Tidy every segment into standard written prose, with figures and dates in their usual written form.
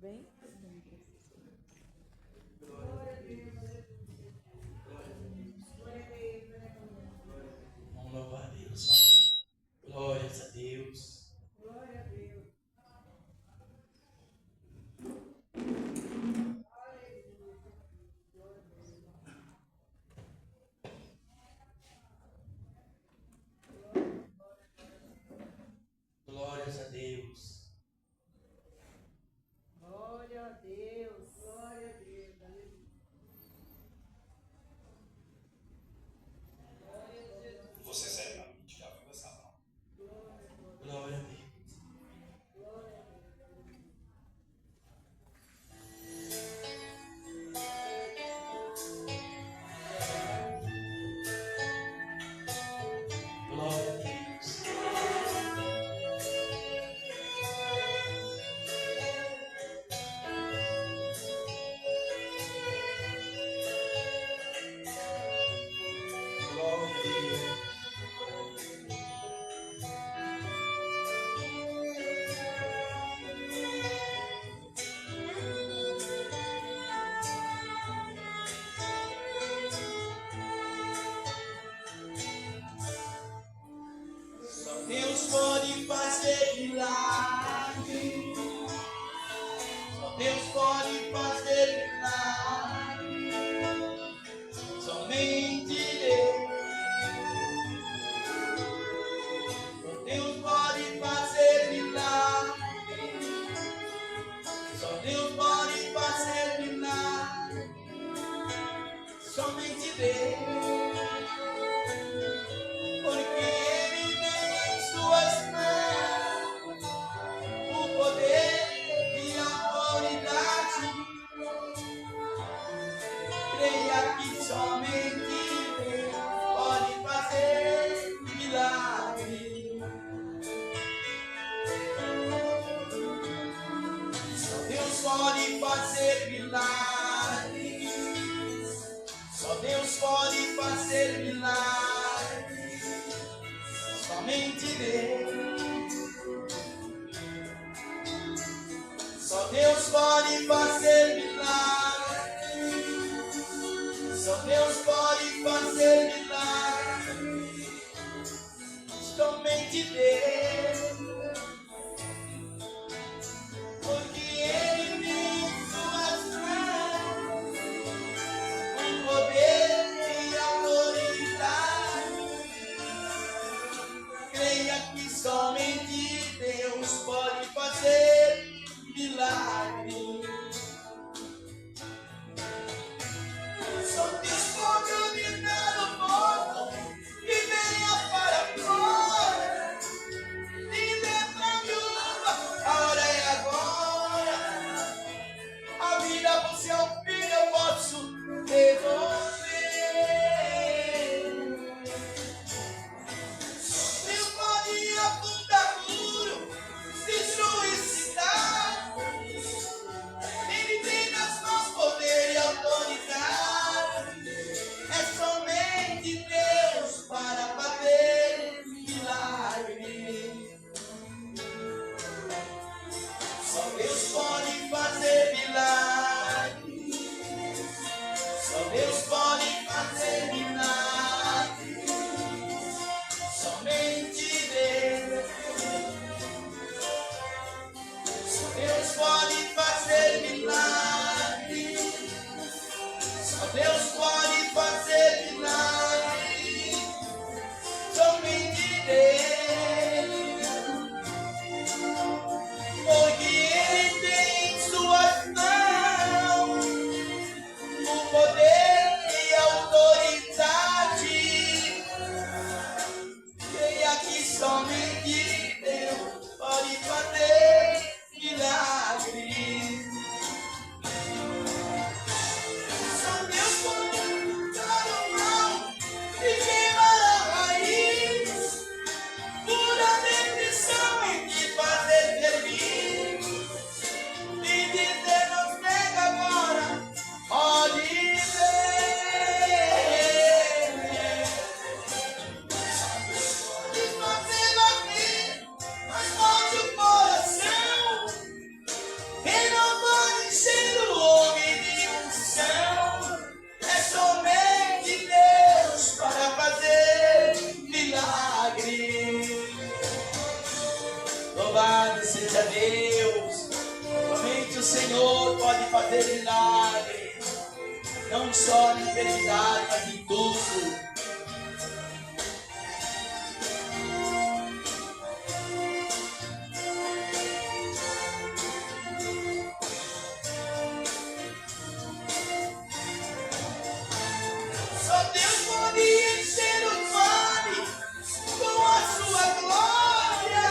bem? Glória a Deus. Vamos louvar a Deus. Glórias a Deus. Glória a Deus. Glórias a Deus. Glória a Deus. Glória a Deus. Você serve a mim, já viu essa mão? Glória a Deus. Glória a Deus. Glória a Deus. Só Deus pode fazer milagre. Só Deus pode fazer milagre. Somente Deus. Só Deus pode fazer milagre. Só Deus pode fazer milagre. Somente Deus. Porque Ele tem em suas mãos o poder e a autoridade. Creia que somente Deus pode fazer milagre. Só Deus pode fazer milagre. Só Deus pode fazer milagre. Somente Deus. Só Deus pode fazer milagre. Só Deus pode fazer milagre. Somente Deus. Porque Ele tem em suas mãos o poder e a autoridade. Creia que somente Deus pode fazer milagre. Só Deus pode identidade, mas em tudo. Só Deus pode encher o vale com a sua glória,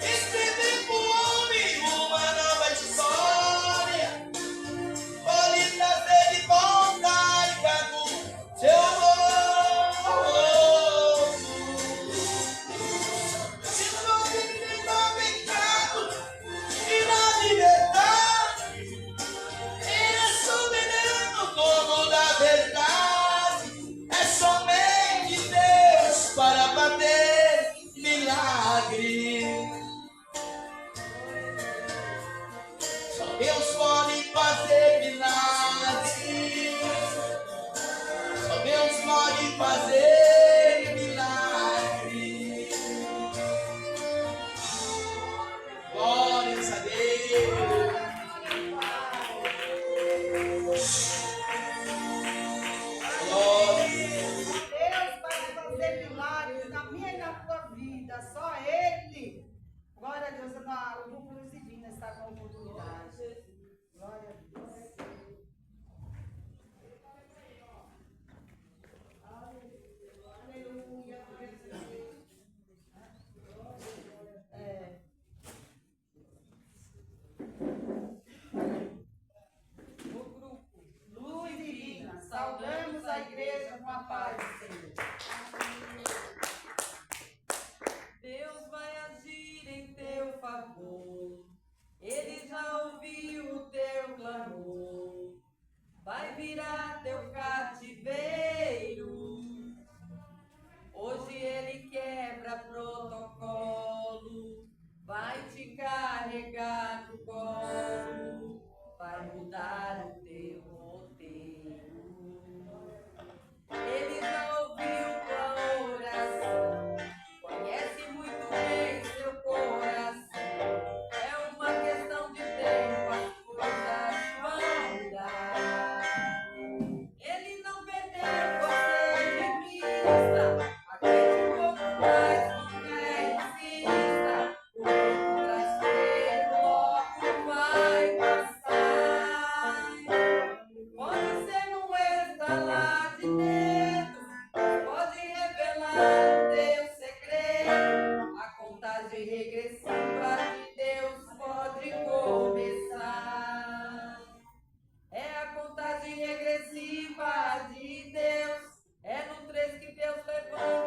escrever pro homem uma nova história, pode trazer de volta e cago seu amor. Se pode libertar pecado e na liberdade, Ele é soberano, dono da verdade, é somente Deus para fazer milagre. Só Deus pode fazer milagre. Só Deus pode fazer milagre. Glórias a Deus. Glória. Deus vai fazer milagres na minha e na tua vida. Só Ele. Glória a Deus. O grupo Luz Divina está com a oportunidade. Glória a Deus. Aleluia. O grupo Luz Divina. Saudamos a igreja com a paz do Senhor. Deus vai agir em teu favor, Ele já ouviu o teu clamor, vai virar teu cativeiro. Hoje Ele quebra protocolo, vai te carregar no colo, vai mudar o teu roteiro. Ele já ouviu tua oração, conhece muito bem seu coração. É uma questão de tempo, as coisas vão mudar. Ele não perdeu você de vista, acredite um pouco mais, não insista. O tempo traseiro logo vai passar. Pode ser num estalar de dedos, pode revelar o teu segredo. A contagem regressiva de Deus pode começar. É a contagem regressiva de Deus. É no 3 que Deus levanta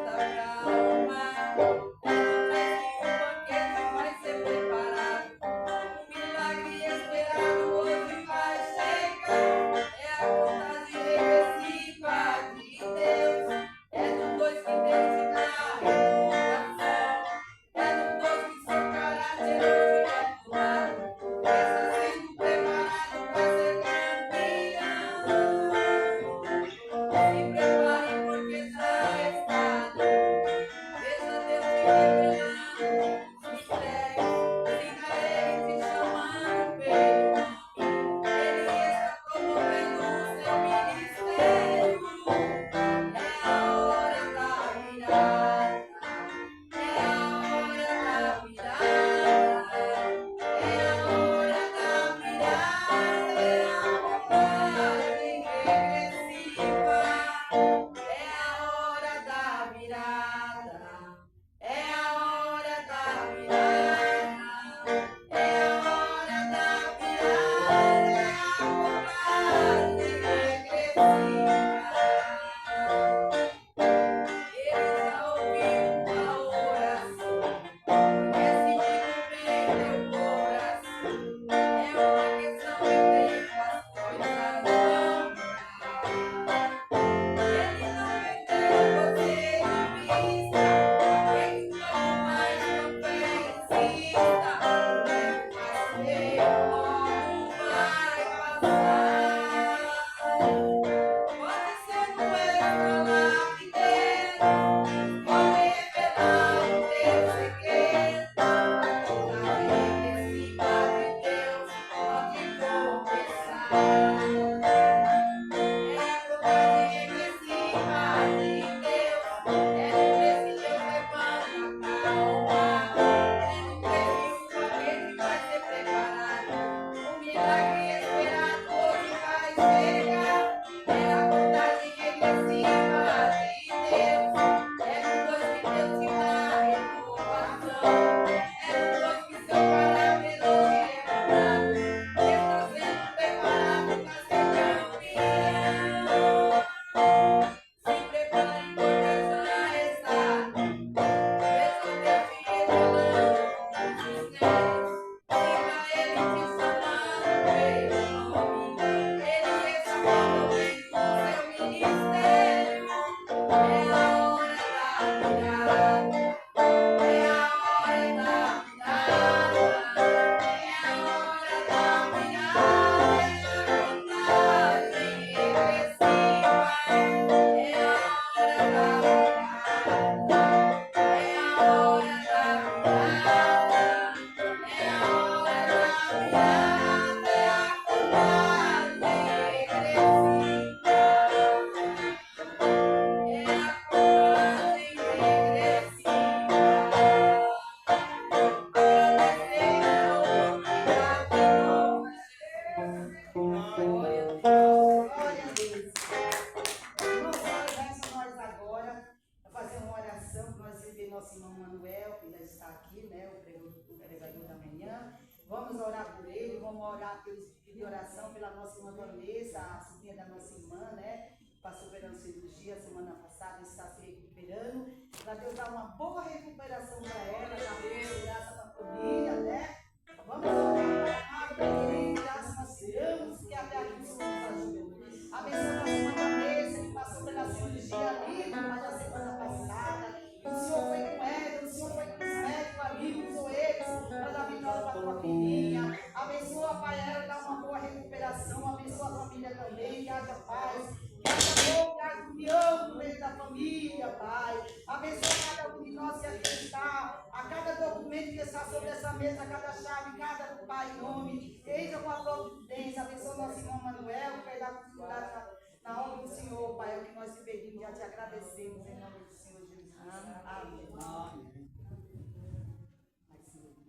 Vamos orar por ele, vamos orar de oração pela nossa irmã Vanessa, a sobrinha da nossa irmã, né? Passou pela cirurgia semana passada, está se recuperando. Para Deus dar uma boa recuperação para ela, dar graça para a família, né? Vamos orar para a querida, graças nós tiramos, que até aqui o Senhor nos ajudou. Abençoa nossa irmã Vanessa, que passou pela cirurgia ali, na semana passada. O Senhor foi com ela, o Senhor foi com os médicos ali, usou eles para dar vitória para a tua filhinha. Abençoa, Pai, ela, dá uma boa recuperação. Abençoa a família também, que haja paz, que haja amor, que haja união no meio da família, Pai. Abençoa cada um de nós que aqui está, a cada documento que está sobre essa mesa, cada chave, cada Pai, nome. Eis com a providência. Abençoa nosso irmão Manuel, que vai dar continuidade na obra do Senhor, Pai. É o que nós te pedimos, já te agradecemos em nome do Senhor Jesus. Amém.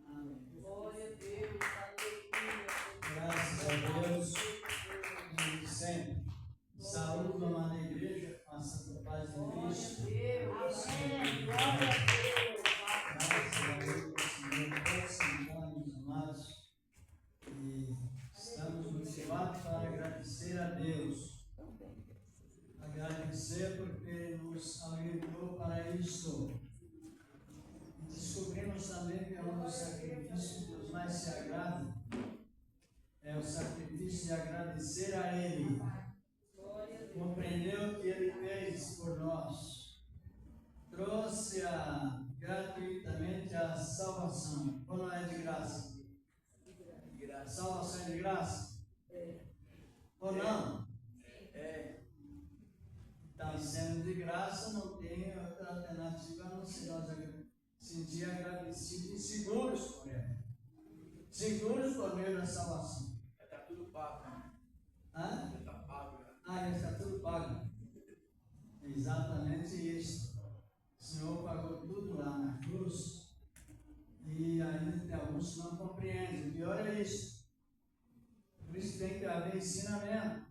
Amém. Glória a Deus, aleluia. Graças a Deus, e sempre. Saúde, amada igreja, com a santa paz de Cristo. Amém. Glória a Deus. Graças a Deus, Senhor, todos sentados, amados. E estamos motivados para agradecer a Deus. Agradecer porque Ele nos habilitou para isto. Descobrimos também que é um dos sacrifícios que Deus mais se agrada. É o sacrifício de agradecer a Ele. Compreendeu o que Ele fez por nós. Trouxe gratuitamente a salvação. Ou não é de graça? Salvação é de graça? Ou não? Está sendo de graça, não tem outra alternativa a não ser nós sentir agradecidos e seguros por ela. Seguros por meio da salvação. Está tudo pago. Hã? Está pago. Já está tudo pago. Exatamente isso. O Senhor pagou tudo lá na cruz. E ainda tem alguns que não compreendem. O pior é isso. Por isso tem que haver ensinamento.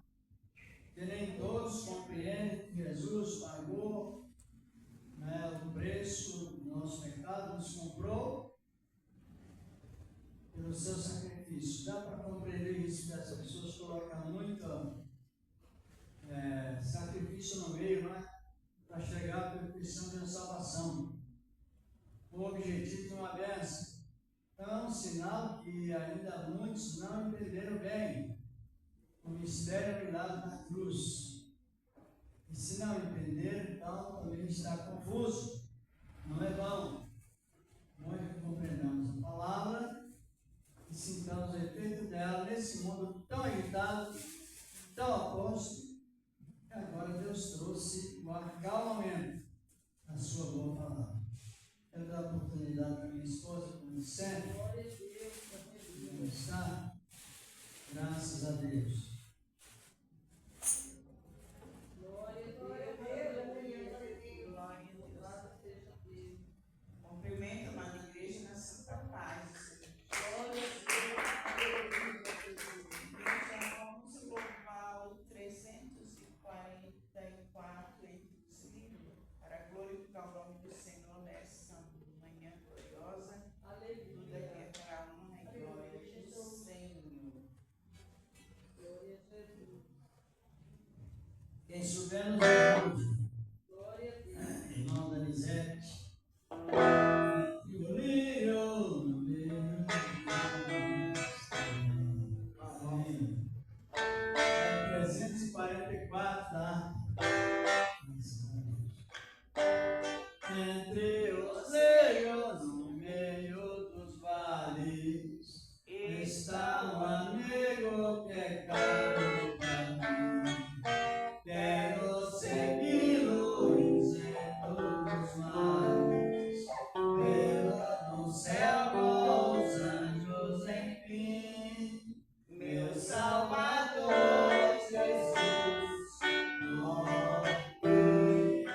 Porque nem todos compreendem que Jesus pagou, né, o preço do nosso pecado, nos comprou pelo seu sacrifício. Dá para compreender isso, que as pessoas colocam muito sacrifício no meio, né, para chegar à perfeição de uma salvação. O objetivo de uma bênção. Então é um sinal que ainda muitos não entenderam bem o mistério milagre na cruz. E se não entender, então também está confuso. Não é bom. Muito que compreendamos a palavra e sintamos o efeito dela nesse mundo tão agitado, tão oposto, que agora Deus trouxe o acalmamento na sua boa palavra. Quero dar a oportunidade para minha esposa, como sempre. Como está? Graças a Deus. Cumprimento, amada igreja, na santa paz. Já vamos louvar o 344 para glorificar o nome do Senhor nessa manhã gloriosa. Aleluia. Tudo aqui é para a honra e glória do Senhor. Glória a Jesus. Quem souber nos ajude. Glória a Deus. Irmão Danizete. É 344, tá? Entre os rios, no meio dos vales, está um amigo pecado para mim. Quero segui-lo isento dos males, vê-lo no céu com os anjos, enfim, meu Salvador Jesus, morre por mim.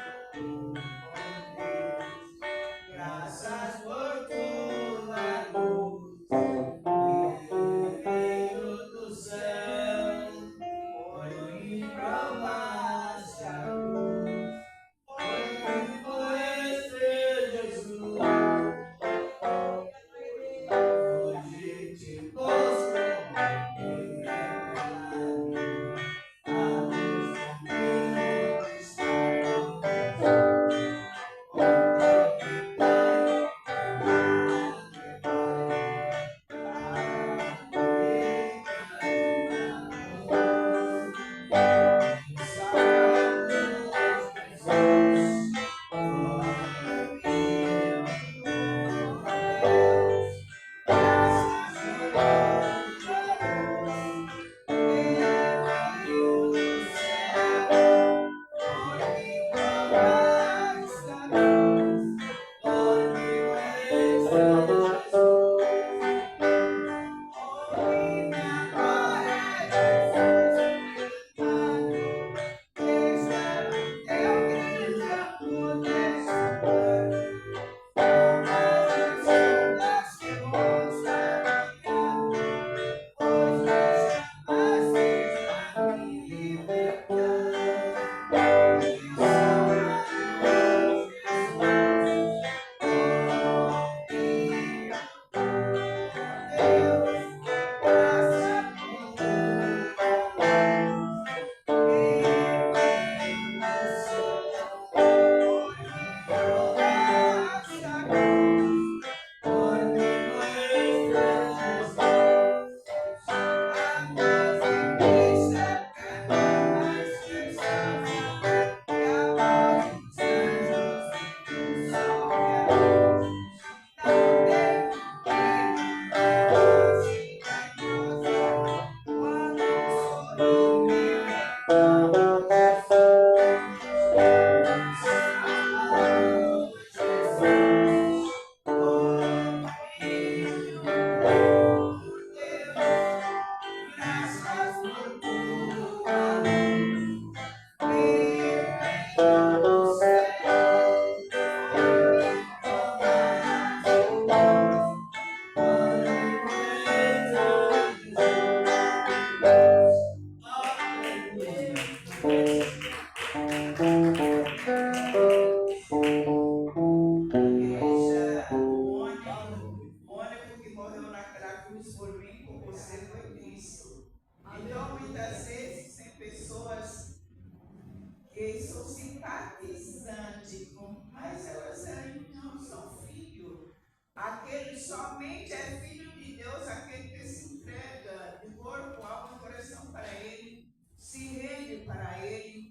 Igreja, o único que morreu naquela cruz por mim, por você, foi Cristo. Então, muitas vezes, tem pessoas que são simpatizantes, mas elas não são filhos. Aquele somente é filho de Deus, aquele que se entrega de corpo, alma e coração para Ele, se rende para Ele,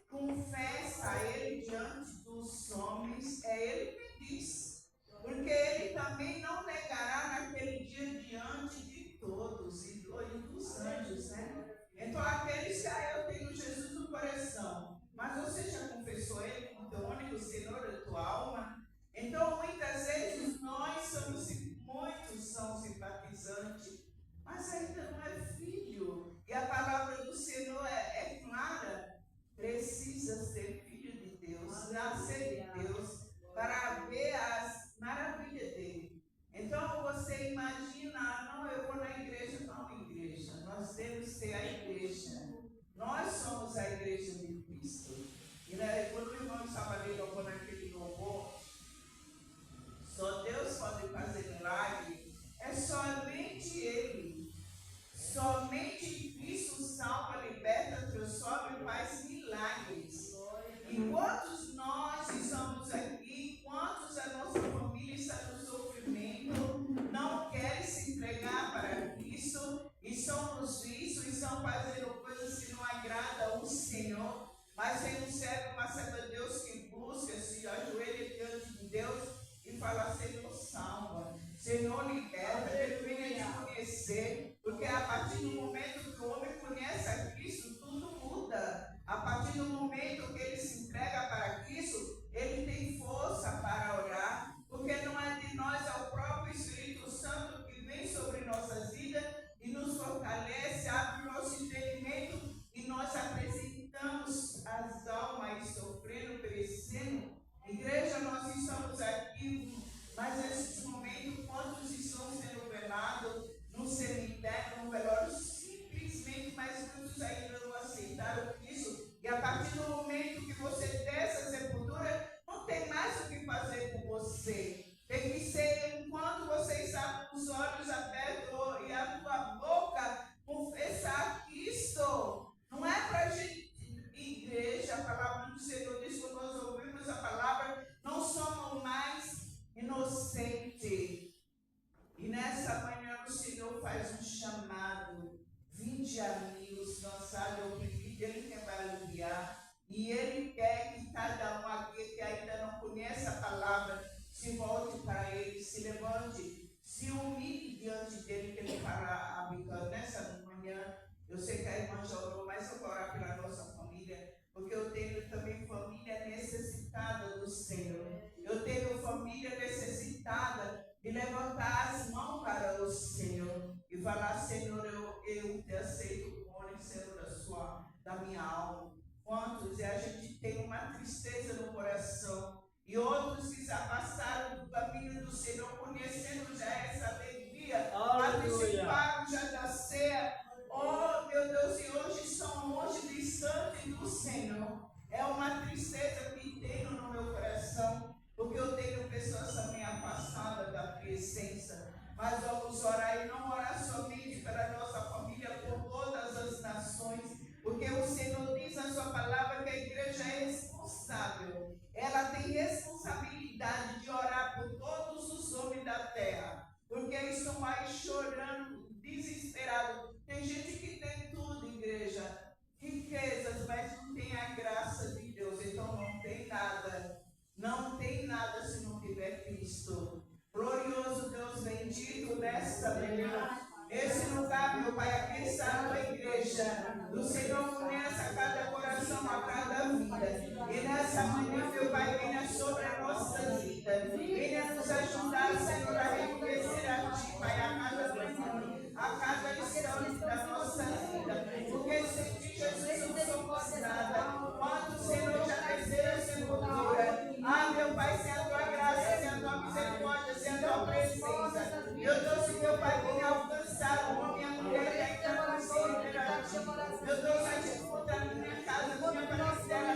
confessa a Ele diante dos homens, é Ele que diz, porque Ele também não negará naquele dia diante de todos e dos anjos, né? Então aqueles que eu tenho Jesus no coração, mas você já confessou Ele como teu único Senhor da tua alma? Então muitas vezes muitos são simpatizantes, mas ainda não é filho, e a palavra do Senhor é clara. Precisa ser filho de Deus, nascer de Deus, para ver as maravilhas dele. Então você imagina, não, eu vou na igreja, não igreja. Nós temos que ser a igreja. Nós somos a igreja de Cristo. E quando o irmão estava ali louvando aquele louvor, só Deus pode fazer milagre, é somente Ele. Somente Cristo salva, liberta, transforma e faz milagres. E quantos nós estamos aqui, quantos a nossa família está no sofrimento, não querem se entregar para Cristo, e somos vistos, e estão fazendo coisas que não agradam ao Senhor, mas tem um servo, uma serva de Deus que busca, se ajoelha diante de Deus e fala: Senhor, salva, Senhor, liberta, Ele venha te conhecer, porque a partir do momento que o homem conhece a Cristo, tudo muda. A partir do momento que ele se entrega para Cristo, ele tem força para orar, porque não é de nós, é o próprio Espírito Santo que vem sobre nossas vidas e nos fortalece, abre o nosso entendimento e nós apresentamos as almas sofrendo, perecendo. Igreja, nós estamos aqui, mas nesse momento, quantos estão sendo velados no cemitério, no velório, simplesmente, mas muitos ainda não aceitaram isso. E a partir do momento que você desce a sepultura, não tem mais o que fazer com você. Tem que ser enquanto você está com os olhos abertos e a tua boca confessar Cristo. Não é para a gente, igreja, a palavra do Senhor diz, quando nós ouvimos a palavra, não somos mais inocentes. E nessa manhã o Senhor faz um chamado: vinde a mim, os cansados e oprimidos, Ele quer aliviar. E Ele quer que cada um aqui que ainda não conhece a palavra se volte para Ele, se levante, se humilhe diante dEle, que Ele fará habitando. Nessa manhã, eu sei que a irmã já orou, mas eu vou orar pela nossa família, porque eu tenho também família necessitada do Senhor. Eu tenho família necessitada de levantar as mãos para o Senhor e falar: Senhor, eu te aceito como único Senhor da minha alma. Quantos? E a gente tem uma tristeza no coração, e outros que se afastaram do caminho do Senhor, conhecendo já essa alegria, participaram já da ceia. Oh, meu Deus, e hoje são longe, distantes do Senhor. É uma tristeza que tenho no meu coração, porque eu tenho pessoas também afastadas da presença. Mas vamos orar, e não orar somente pela nossa família, por todas as nações, porque o Senhor diz na sua palavra que a igreja é responsável. Ela tem responsabilidade de orar por todos os homens da terra, porque eles estão aí chorando, desesperados. Tem gente que tem tudo, igreja, riquezas, mas não tem a graça de Deus. Então não tem nada, não tem nada se não tiver Cristo. Glorioso Deus bendito, nesta manhã, esse lugar, meu Pai, aqui está a tua igreja. O Senhor conhece a cada coração, a cada vida. E nessa manhã, meu Pai, venha sobre a nossa vida. Venha nos ajudar, Senhor, a reconhecer a Ti, Pai, a cada manhã, a cada instante da nossa vida. Porque sem Ti, Jesus, não somos nada. Quando o Senhor já desceu a sepultura, ah, meu Pai, sem a Tua graça, sem a Tua misericórdia, sem a Tua presença, eu trouxe, meu Pai, venha alcançar o homem e a mulher que ainda não se liberaram. Meu Deus, vai te encontrar na minha casa, na minha parentela,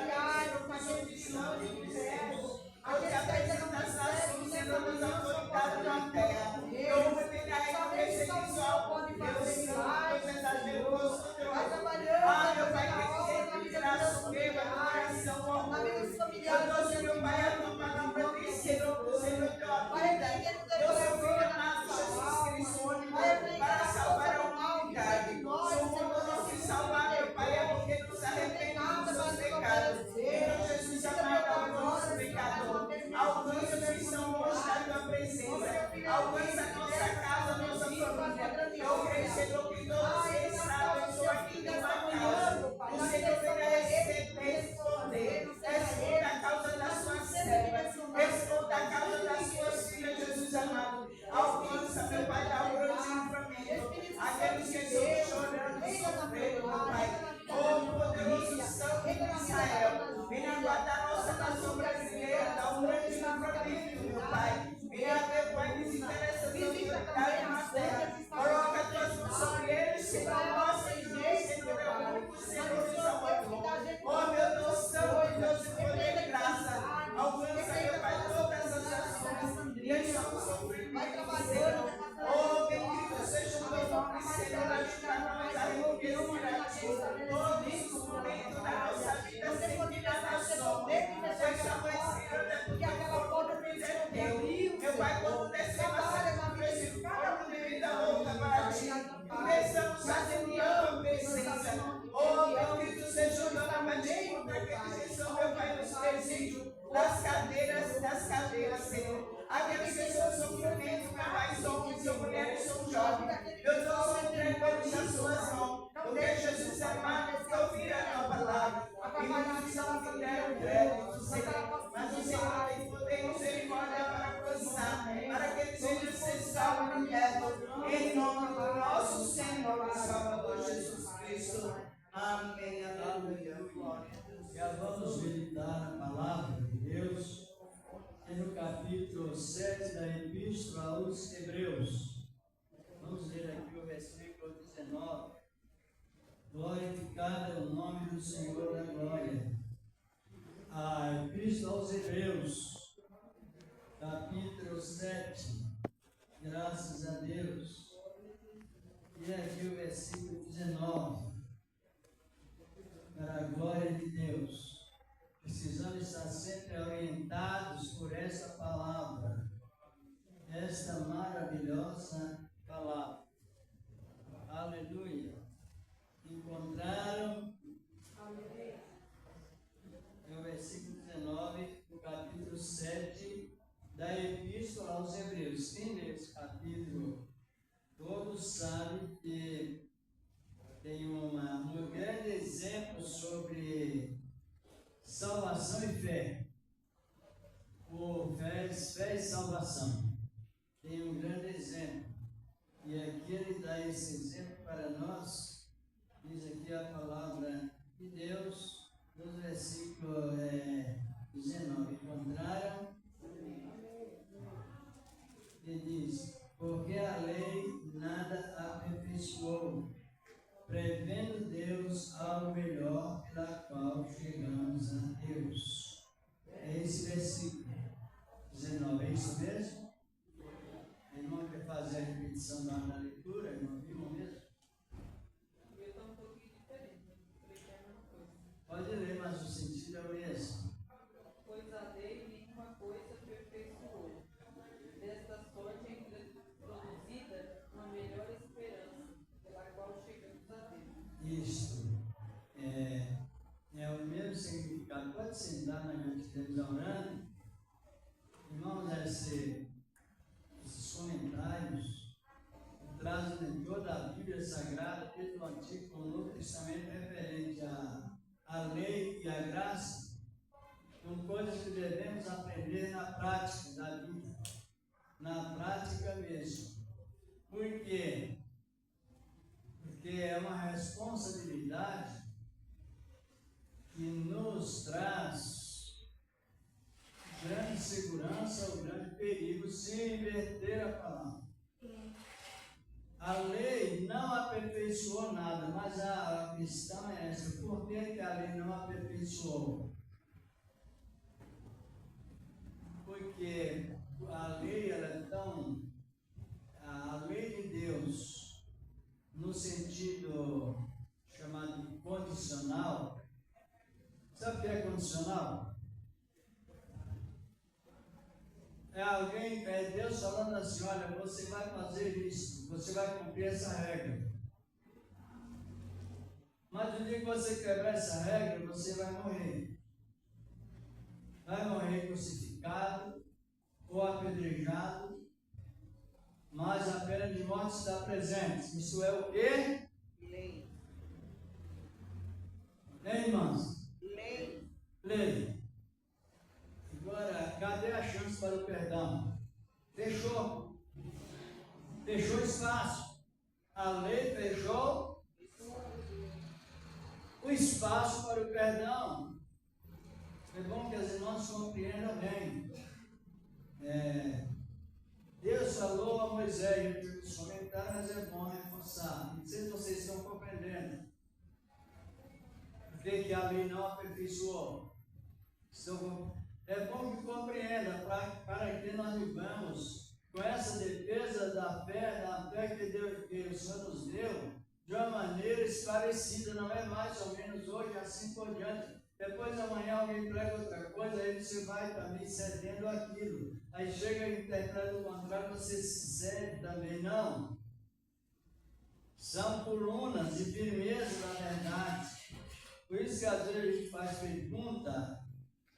Todo momento da nossa vida sempre na sombra. Pois a mãe Senhor, né? Porque aquela porta tem ser teu. Meu Pai, quando descemos por esse corpo de vida louca para ti, começamos a sentir a tua presença. Oh, meu Cristo, seja o nome bendito para aqueles que são, meu Pai, nos presídios, das cadeiras, Senhor. Aqueles que são sofrimento, mais homens ou mulheres são jovens. Eu estou entregando nas suas mãos. Porque Jesus amado, que ouvir a tua palavra. E muitos não fizeram crédito, Senhor. Mas o Senhor tem poder e misericórdia para alcançar, para que eles sejam ser salvos e libertos. Em nome do nosso Senhor e Salvador Jesus Cristo. Amém. Aleluia. Glória a Deus. Já vamos meditar na palavra de Deus, no capítulo 7 da Epístola aos Hebreus. Vamos ler aqui o versículo 19. Glorificado é o nome do Senhor da glória. A Epístola aos Hebreus, capítulo 7. Graças a Deus. E aqui o versículo 19. Para a glória de Deus. Precisamos estar sempre orientados por essa palavra, esta maravilhosa palavra. Aleluia. Encontraram? É o versículo 19, do capítulo 7 da Epístola aos Hebreus. Quem lê esse capítulo, todos sabem que tem um grande exemplo sobre salvação e fé. O fé e salvação. Tem um grande exemplo. E aqui ele dá esse exemplo para nós. Diz aqui a palavra de Deus, no versículo 19. Encontraram? E diz: porque a lei nada aperfeiçoou, prevendo Deus algo melhor, pela qual chegamos a Deus. É esse versículo 19, é isso mesmo? Irmão, quer fazer a repetição da leitura? Irmão, viu mesmo? Eu estou um pouquinho diferente, porque é a mesma coisa. Pode ler, mas o sentido é o mesmo. Pois a lei nenhuma coisa aperfeiçoou. Desta sorte é introduzida uma melhor esperança, pela qual chegamos a Deus. Isto é o mesmo significado. Pode ser dar na gente que estamos orando. Irmãos, esses comentários trazem em toda a Bíblia Sagrada, desde o Antigo como o Novo Testamento, referente à lei e à graça, são coisas que devemos aprender na prática da vida, na prática mesmo. Por quê? Porque é uma responsabilidade que nos traz grande segurança ou grande perigo se inverter a palavra. A lei não aperfeiçoou nada, mas a questão é essa: por que a lei não aperfeiçoou? Porque a lei, a lei de Deus, no sentido chamado de condicional. Sabe o que é condicional? É Deus falando assim: olha, você vai fazer isso, você vai cumprir essa regra. Mas no dia que você quebrar essa regra, você vai morrer. Vai morrer crucificado ou apedrejado, mas a pena de morte está presente. Isso é o quê? Lei. Hein, irmãos? Lei. Lei. Agora, cadê a chance para o perdão? Fechou. Fechou espaço. A lei fechou o espaço para o perdão. É bom que as irmãs compreendam bem. Deus falou a Moisés, eu os comentários, mas é bom reforçar. Não sei se vocês estão compreendendo. Por que a lei não aperfeiçoou? É bom que compreenda, para que nós vivamos com essa defesa da fé que o Senhor nos deu, de uma maneira esclarecida, não é mais ou menos hoje, assim por diante. Depois amanhã alguém prega outra coisa, aí você vai também cedendo aquilo. Aí chega e interpreta o contrário, você se cede também, não. São colunas de firmeza da verdade. Por isso que às vezes a gente faz pergunta,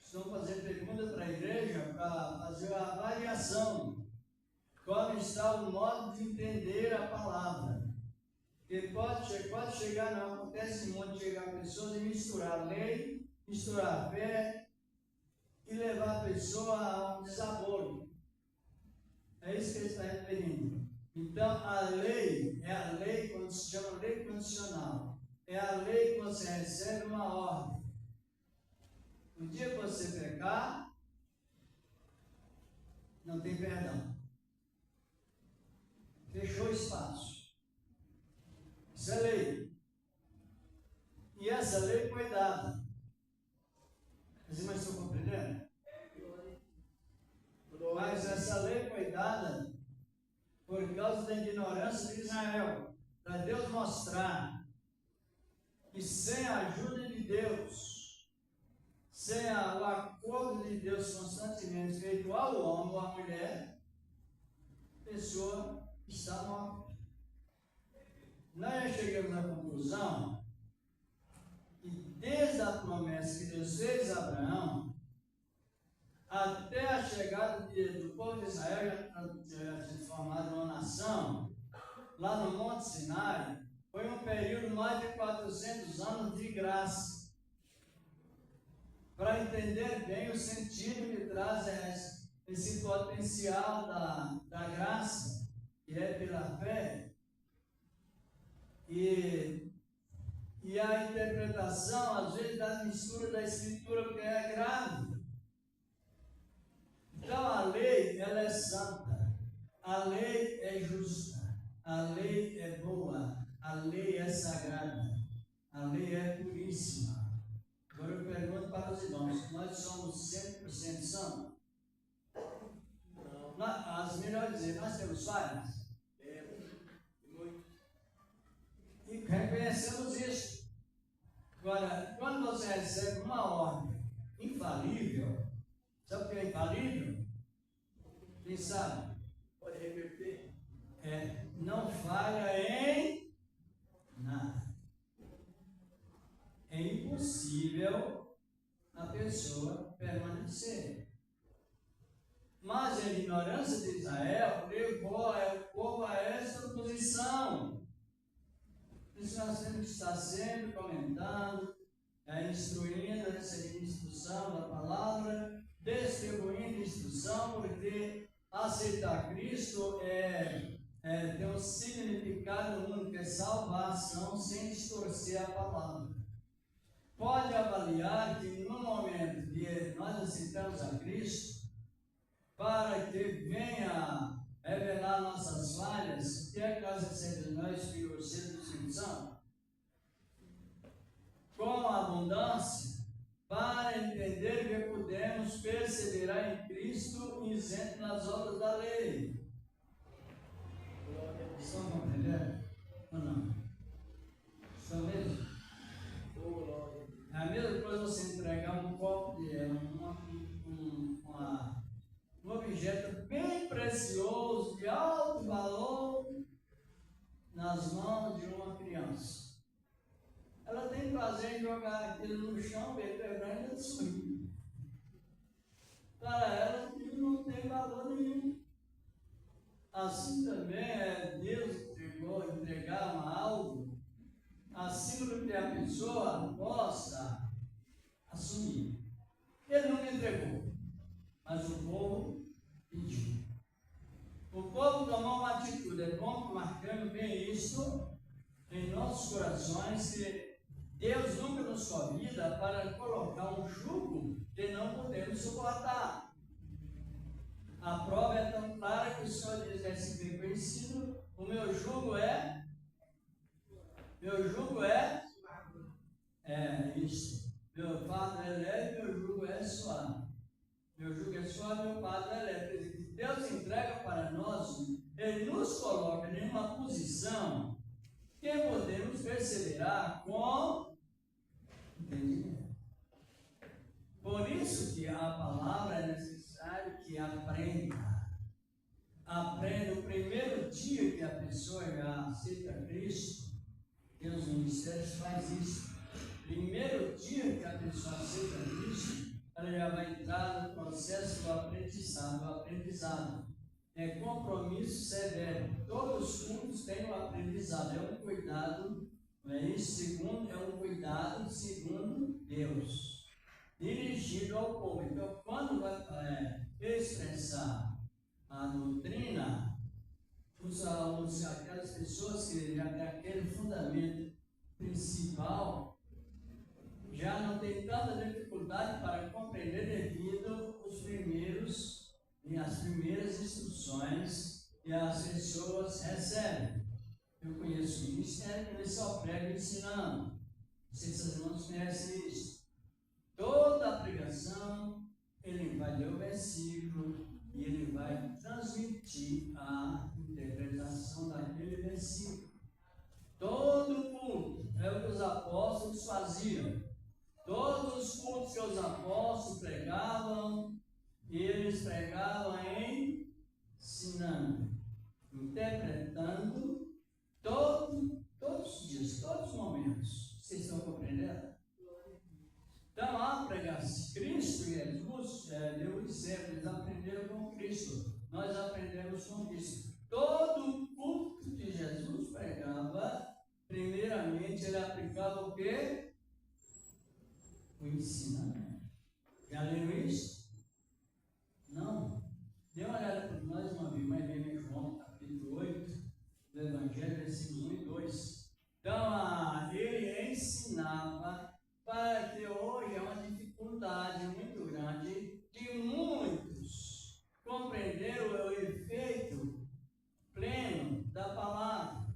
estão fazendo pergunta para a igreja para fazer a avaliação. Como está o modo de entender a palavra? Porque pode chegar, não acontece muito, chegar pessoas e misturar lei, misturar fé e levar a pessoa a um desaboro. É isso que ele está referindo. Então, a lei é a lei, quando se chama lei condicional. É a lei que você recebe uma ordem. No dia que você pecar, não tem perdão. Fechou o espaço. Isso é lei. E essa lei foi dada. Os irmãos estão compreendendo? Mas essa lei foi dada por causa da ignorância de Israel, para Deus mostrar que sem a ajuda de Deus, sem o acordo de Deus constantemente feito ao homem ou à mulher, a pessoa está morta. Nós já chegamos à conclusão que desde a promessa que Deus fez a Abraão, até a chegada do povo de Israel, já sido formado uma nação, lá no Monte Sinai, foi um período de mais de 400 anos de graça. Para entender bem o sentido que traz esse potencial da graça, que é pela fé, e a interpretação, às vezes, da mistura da Escritura, porque é grave. Então, a lei, ela é santa, a lei é justa, a lei é boa, a lei é sagrada, a lei é puríssima. Agora eu pergunto para os irmãos, nós somos 100% santos? Não. As melhores dizer, nós temos falhas? Muito. E reconhecemos isso. Agora, quando você recebe uma ordem infalível, sabe o que é infalível? Quem sabe? Pode reverter. Não falha em nada. É impossível a pessoa permanecer. Mas a ignorância de Israel levou o povo a essa posição. Por isso nós temos que estar sempre comentando, instruindo, recebendo instrução da palavra, distribuindo instrução, porque aceitar Cristo tem um significado único, é salvação sem distorcer a palavra. Pode avaliar que no momento que nós aceitamos a Cristo, para que venha revelar nossas falhas, o que é que nós recebemos? Nós, filhos do Espírito Santo, com abundância, para entender que podemos perseverar em Cristo isento nas obras da lei. Estão compreendendo? Ou não? Estão mesmo? É a mesma coisa você entregar um copo de um objeto bem precioso, de alto valor, nas mãos de uma criança. Ela tem prazer em jogar aquilo no chão, ver quebrar e destruir. Para ela, aquilo não tem valor nenhum. Assim também Deus entregar algo acima do que a pessoa possa assumir. Ele não me entregou, mas o povo pediu. O povo tomou uma atitude. É bom que marcamos bem isso em nossos corações, que Deus nunca nos convida para colocar um jugo que não podemos suportar. A prova é tão clara que o Senhor diz assim, bem conhecido, o meu jugo é isso. Meu fardo é leve, meu jugo é suave. Meu jugo é suave, meu fardo é leve. Deus entrega para nós, Ele nos coloca em uma posição que podemos perseverar com entendimento. Por isso que a palavra é necessário que aprenda. Aprenda o primeiro dia que a pessoa já aceita Cristo. Deus Ministérios faz isso. Primeiro dia que a pessoa aceita Cristo, ela já vai entrar no processo do aprendizado. É compromisso severo. Todos os cultos têm um aprendizado. É um cuidado, não é isso? Segundo, é um cuidado segundo Deus, dirigido ao povo. Então, quando vai expressar a doutrina, aquelas pessoas que já têm aquele fundamento principal, já não tem tanta dificuldade para compreender devido as primeiras instruções que as pessoas recebem. Eu conheço o ministério que ele só prega ensinando. Não sei se os irmãos conhecem isso. Toda a pregação, ele vai ler o versículo e ele vai transmitir a interpretação daquele versículo. Todo culto é o que os apóstolos faziam. Todos os cultos que os apóstolos pregavam, eles pregavam ensinando, interpretando todos os dias, todos os momentos. Vocês estão compreendendo? Então, a pregação, Cristo e Jesus deu o exemplo, eles aprenderam com Cristo, nós aprendemos com Cristo. Todo culto que Jesus pregava, primeiramente ele aplicava o quê? O ensinamento. Já leram isso? Não? Dê uma olhada para nós uma vez, mas vem em João, capítulo 8, do Evangelho, versículos 1 e 2. Então, ele ensinava para que hoje é uma dificuldade muito grande de muitos compreender o efeito pleno da palavra.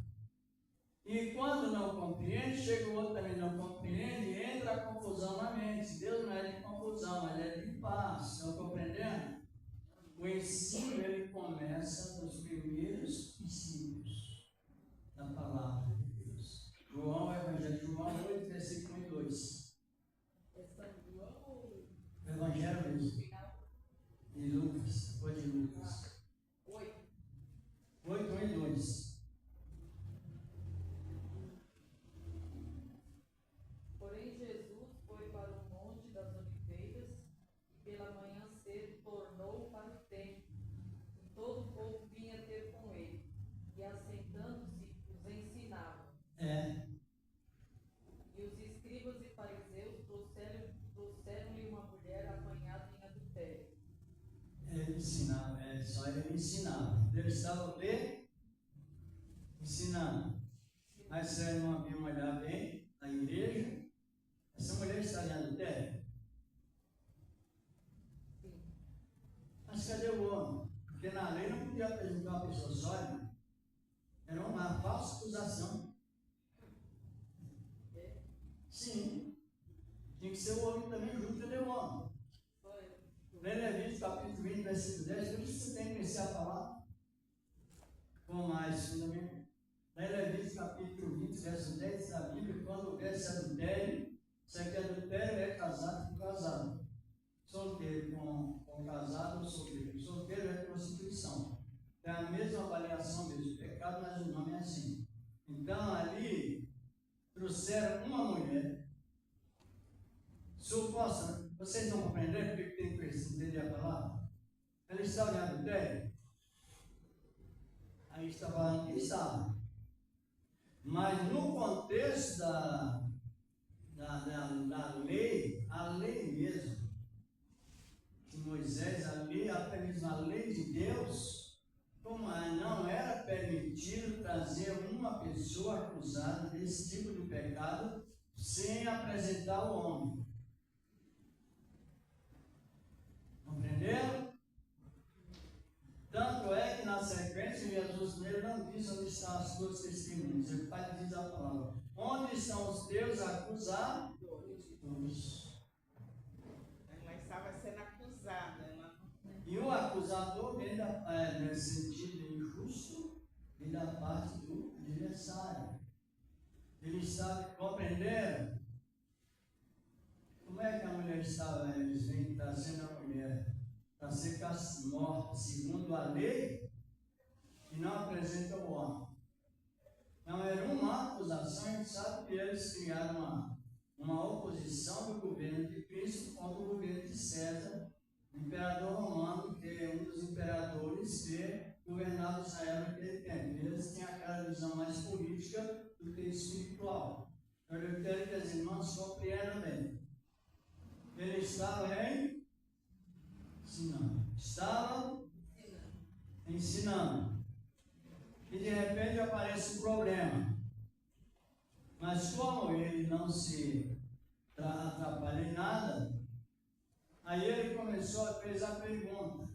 E quando não compreende, chega o outro também não compreende, entra a confusão na mente. Deus não é de confusão, mas é de paz. Estão compreendendo? O ensino ele começa nos primeiros princípios da palavra de Deus. João, Evangelho de João 8, versículo 1 e 2. O Evangelho mesmo. E Lucas, depois de Lucas. 8, 1 e 2. Porém, Jesus foi para o Monte das Oliveiras e pela manhã cedo tornou para o templo. E todo o povo vinha ter com ele. E assentando-se, os ensinava. E os escribas e fariseus trouxeram-lhe uma mulher apanhada em adultério. Ele ensinava, só ele ensinava. Ele estava o quê? Ensinando. Mas se ele não havia olhar bem na igreja, essa mulher está em adultério? Sim. Mas cadê o homem? Porque na lei não podia apresentar uma pessoa sólida. Era uma falsa acusação. Sim. Tinha que ser o homem também junto, cadê o homem? Levítico capítulo 20, versículo 10, por isso você tem que conhecer a palavra com mais fundamento. Levítico capítulo 20, verso 10 da Bíblia, quando houvesse adultério, isso aqui adultério é casado com casado. Solteiro com casado ou solteiro. Solteiro é prostituição. É a mesma avaliação mesmo, pecado, mas o nome é assim. Então ali trouxeram uma mulher suposta. Vocês não compreenderam porque tem que entender a palavra? Ela estava em adultério? Aí está falando que estava. Mas no contexto da lei, a lei mesmo, de Moisés, até mesmo a lei de Deus, como não era permitido trazer uma pessoa acusada desse tipo de pecado sem apresentar o homem. Compreenderam? Tanto é que na sequência Jesus primeiro não diz onde estão as tuas testemunhas. Ele vai dizer a palavra: onde estão os teus acusados? Ela estava sendo acusada. E o acusador vem nesse sentido injusto, vem da parte do adversário. Ele estava compreendendo como é que a mulher estava. Eles veem que está sendo a mulher, está sendo morta segundo a lei, e não apresenta o homem. Não era uma acusação, a gente sabe que eles criaram uma oposição do governo de Cristo contra o governo de César, o imperador romano, que é um dos imperadores que governava Israel naquele tempo. Eles tinham aquela visão mais política do que espiritual. Então eu quero que as irmãs compreendam bem. Ele estava ensinando. Estava ensinando. E de repente aparece um problema. Mas como ele não se atrapalha em nada, aí ele começou a fazer a pergunta.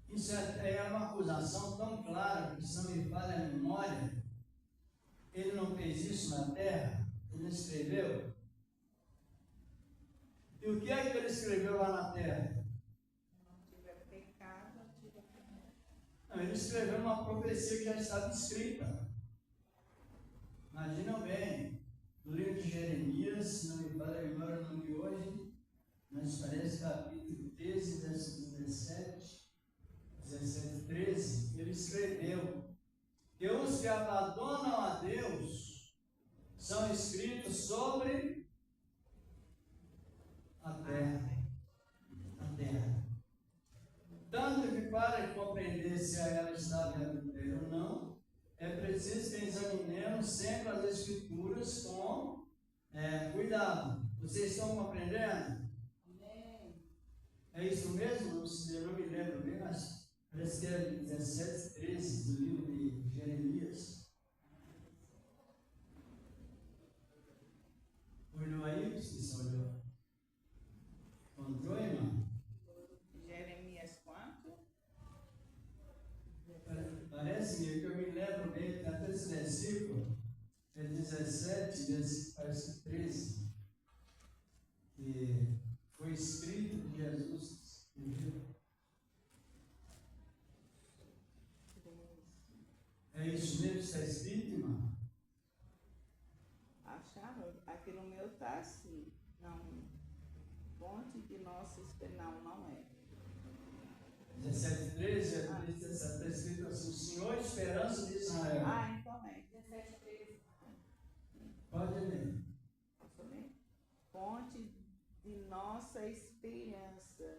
Isso é uma acusação tão clara que, se não me falha a memória, ele não fez isso na terra, ele escreveu. E o que é que ele escreveu lá na terra? Não, ele escreveu uma profecia que já estava escrita. Imaginam bem, no livro de Jeremias, se não me falha a memória o nome de hoje, mas parece capítulo 13, verso 17, 13, ele escreveu que os que abandonam a Deus são escritos sobre a terra. A terra. Tanto que para compreender se ela estava em adultério ou não, é preciso que examinemos sempre as Escrituras com cuidado. Vocês estão compreendendo? É isso mesmo? Eu não me lembro bem, mas parece que é 17, 13 do livro de Jeremias. Olhou aí? Você olhou? Encontrou, irmão? Jeremias quanto? Parece que eu me lembro bem, até esse versículo, é 17, versículo 13, que foi escrito que Jesus escreveu. É isso mesmo que está escrito, irmão? Acharam? Aqui no meu está assim. Não. Fonte de nossa esperança não é. 17, 13, está escrito assim: o Senhor, esperança de Israel. Ah, então é. 17, 13. Pode ler. Posso ler? Fonte de nossa esperança,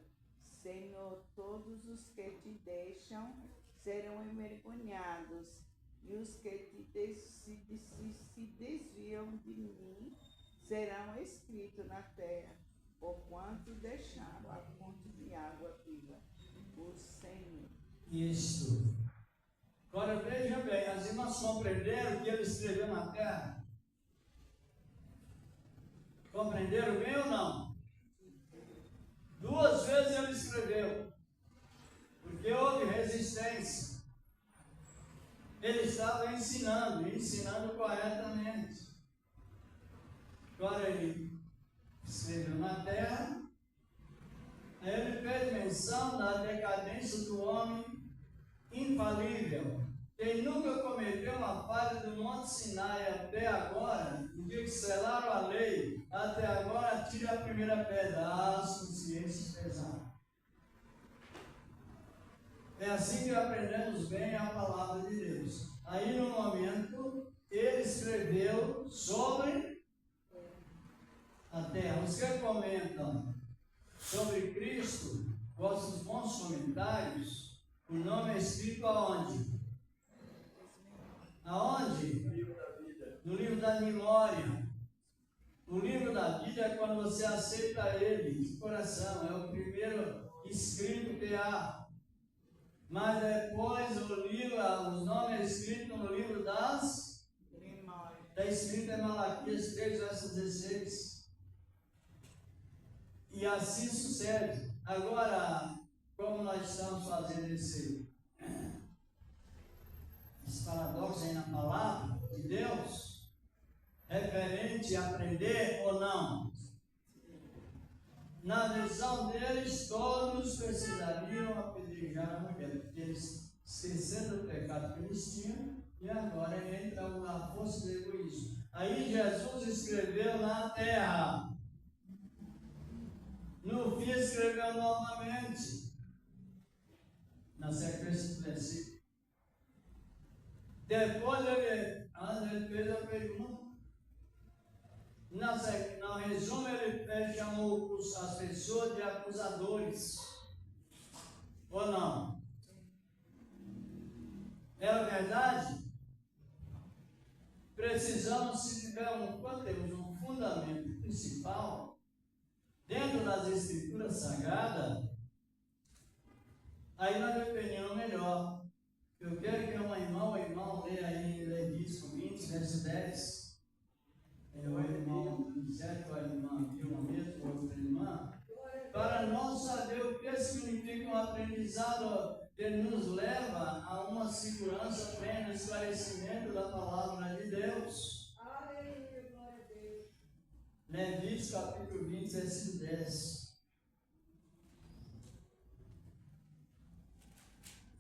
Senhor, todos os que te deixam serão envergonhados, e os que se desviam de mim serão escritos na terra, porquanto deixaram a fonte de água viva, o Senhor. Isto. Agora veja bem, as irmãs compreenderam o que ele escreveu na terra? Compreenderam bem ou não? 2 vezes ele escreveu, porque houve resistência. Ele estava ensinando corretamente. Agora ele escreveu na terra, aí ele fez menção da decadência do homem infalível. Quem nunca cometeu uma falha do Monte Sinai até agora, no dia que selaram a lei, até agora tira a primeira pedra. As consciências pesadas. É assim que aprendemos bem a palavra de Deus. Aí no momento, ele escreveu sobre a terra. Os que comentam sobre Cristo, vossos bons comentários, o nome é escrito aonde? Aonde? No livro da memória. O livro da vida é quando você aceita ele de coração, é o primeiro escrito que há. Mas depois os nomes escritos no livro das memórias. Está escrito em Malaquias 3, verso 16. E assim sucede. Agora, como nós estamos fazendo esse paradoxo aí na palavra de Deus, referente a aprender ou não? Na visão deles, todos precisariam apedrejar a mulher, porque eles esquecendo o pecado que eles tinham, e agora entra a força do egoísmo. Aí Jesus escreveu na terra. No fim escreveu novamente, na sequência do versículo. Depois ele fez a pergunta. No resumo, ele chamou as pessoas de acusadores. Ou não? Era verdade? Precisamos, se temos um fundamento principal dentro das Escrituras Sagradas, aí nós dependemos melhor. Eu quero que um irmão leia aí Levítico 20, verso 10. O irmão José, a irmã Vilma mesmo, outra irmã, para nós saber o que significa um aprendizado que nos leva a uma segurança plena, esclarecimento da palavra de Deus. Aleluia, glória a Deus. Levítico capítulo 20, verso 10.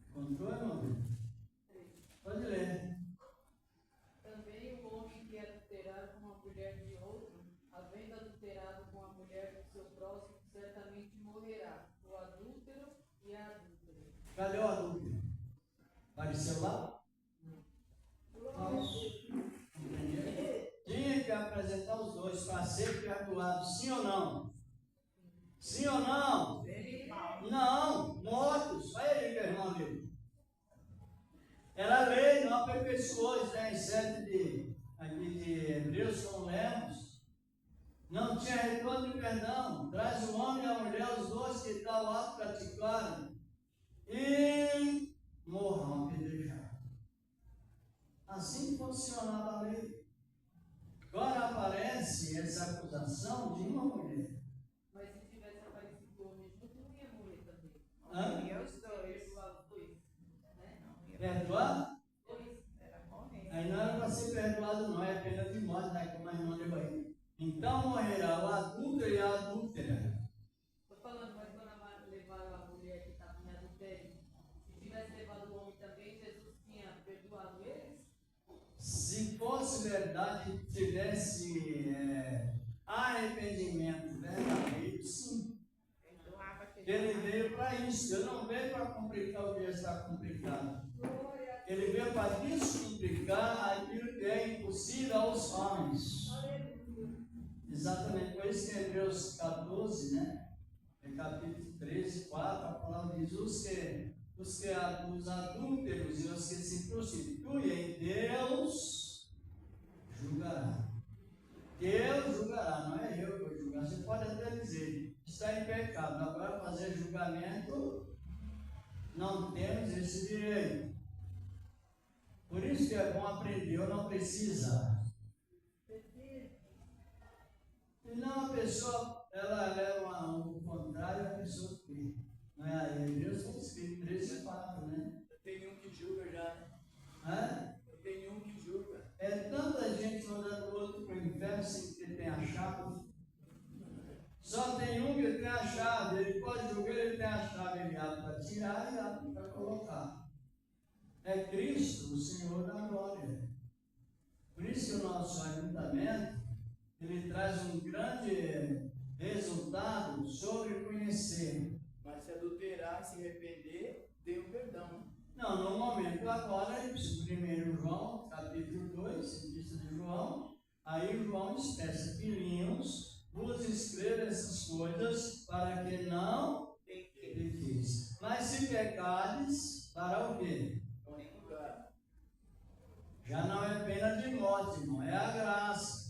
Encontrou, irmão? Pode ler. Também o homem que adulterar com a mulher de outro, havendo adulterado com a mulher do seu próximo, certamente morrerá, o adúltero e a adúltera. Cadê o adulto? Apareceu lá? Não. Tinha que apresentar os dois para ser perdoado, sim ou não? Sim ou não? Não, mortos. Olha aí, meu irmão amigo. Era lei, não aperfeiçoou, em 7 de Hebreus, como lemos. Não tinha retorno de perdão. Traz o homem e a mulher, os dois que tal ato praticaram, e morram apedrejados. Assim funcionava a lei. Agora aparece essa acusação de uma mulher. Mas se tivesse aparecido o homem junto, não ia morrer também. Hã? E os dois. Perdoar os dois, né? Perdoar? Dois. Era morrer. Aí não era para ser perdoado, não, é pena de morte, né? Como a irmã leu aí. Então morrerá o adúltero e a adúltera. Estou falando, mas quando levaram a mulher que estava em adultério, se tivesse levado o homem também, Jesus tinha perdoado eles? Se fosse verdade que tivesse arrependimento verdadeiro, sim. Perdoava aquele Ele veio para isso. Ele não veio para complicar o que já está complicado. Glória a Ele veio para descomplicar aquilo que é impossível aos homens. Aleluia. Exatamente, por isso que em Hebreus 14, né? Em capítulo 13, 4, a palavra diz: os adúlteros e os que se prostituem, Deus julgará. Deus julgará, não é eu que vou julgar. Você pode até dizer, está em pecado, agora fazer julgamento, não temos esse direito. Por isso que é bom aprender, ou não precisa. Senão a pessoa, ela leva o contrário, a pessoa crê. Não é aí, Deus está escrito 13 e 4, né? Tem um que julga já, né? Hã? Tem um que julga. É tanta gente mandando o outro para o inferno sem que tem a chave. Só tem um que tem a chave, ele pode julgar, ele tem a chave, ele abre para tirar e abre para colocar. É Cristo, o Senhor da glória. Por isso que o nosso ajuntamento, ele traz um grande resultado sobre conhecer. Mas se adulterar e se arrepender, tem o perdão. Não, no momento agora, 1 João, capítulo 2, epístola de João, aí João expressa: filhinhos, vos escrevo essas coisas para que não pequeis. Mas se pecares, para o quê? Já não é pena de morte, irmão, é a graça.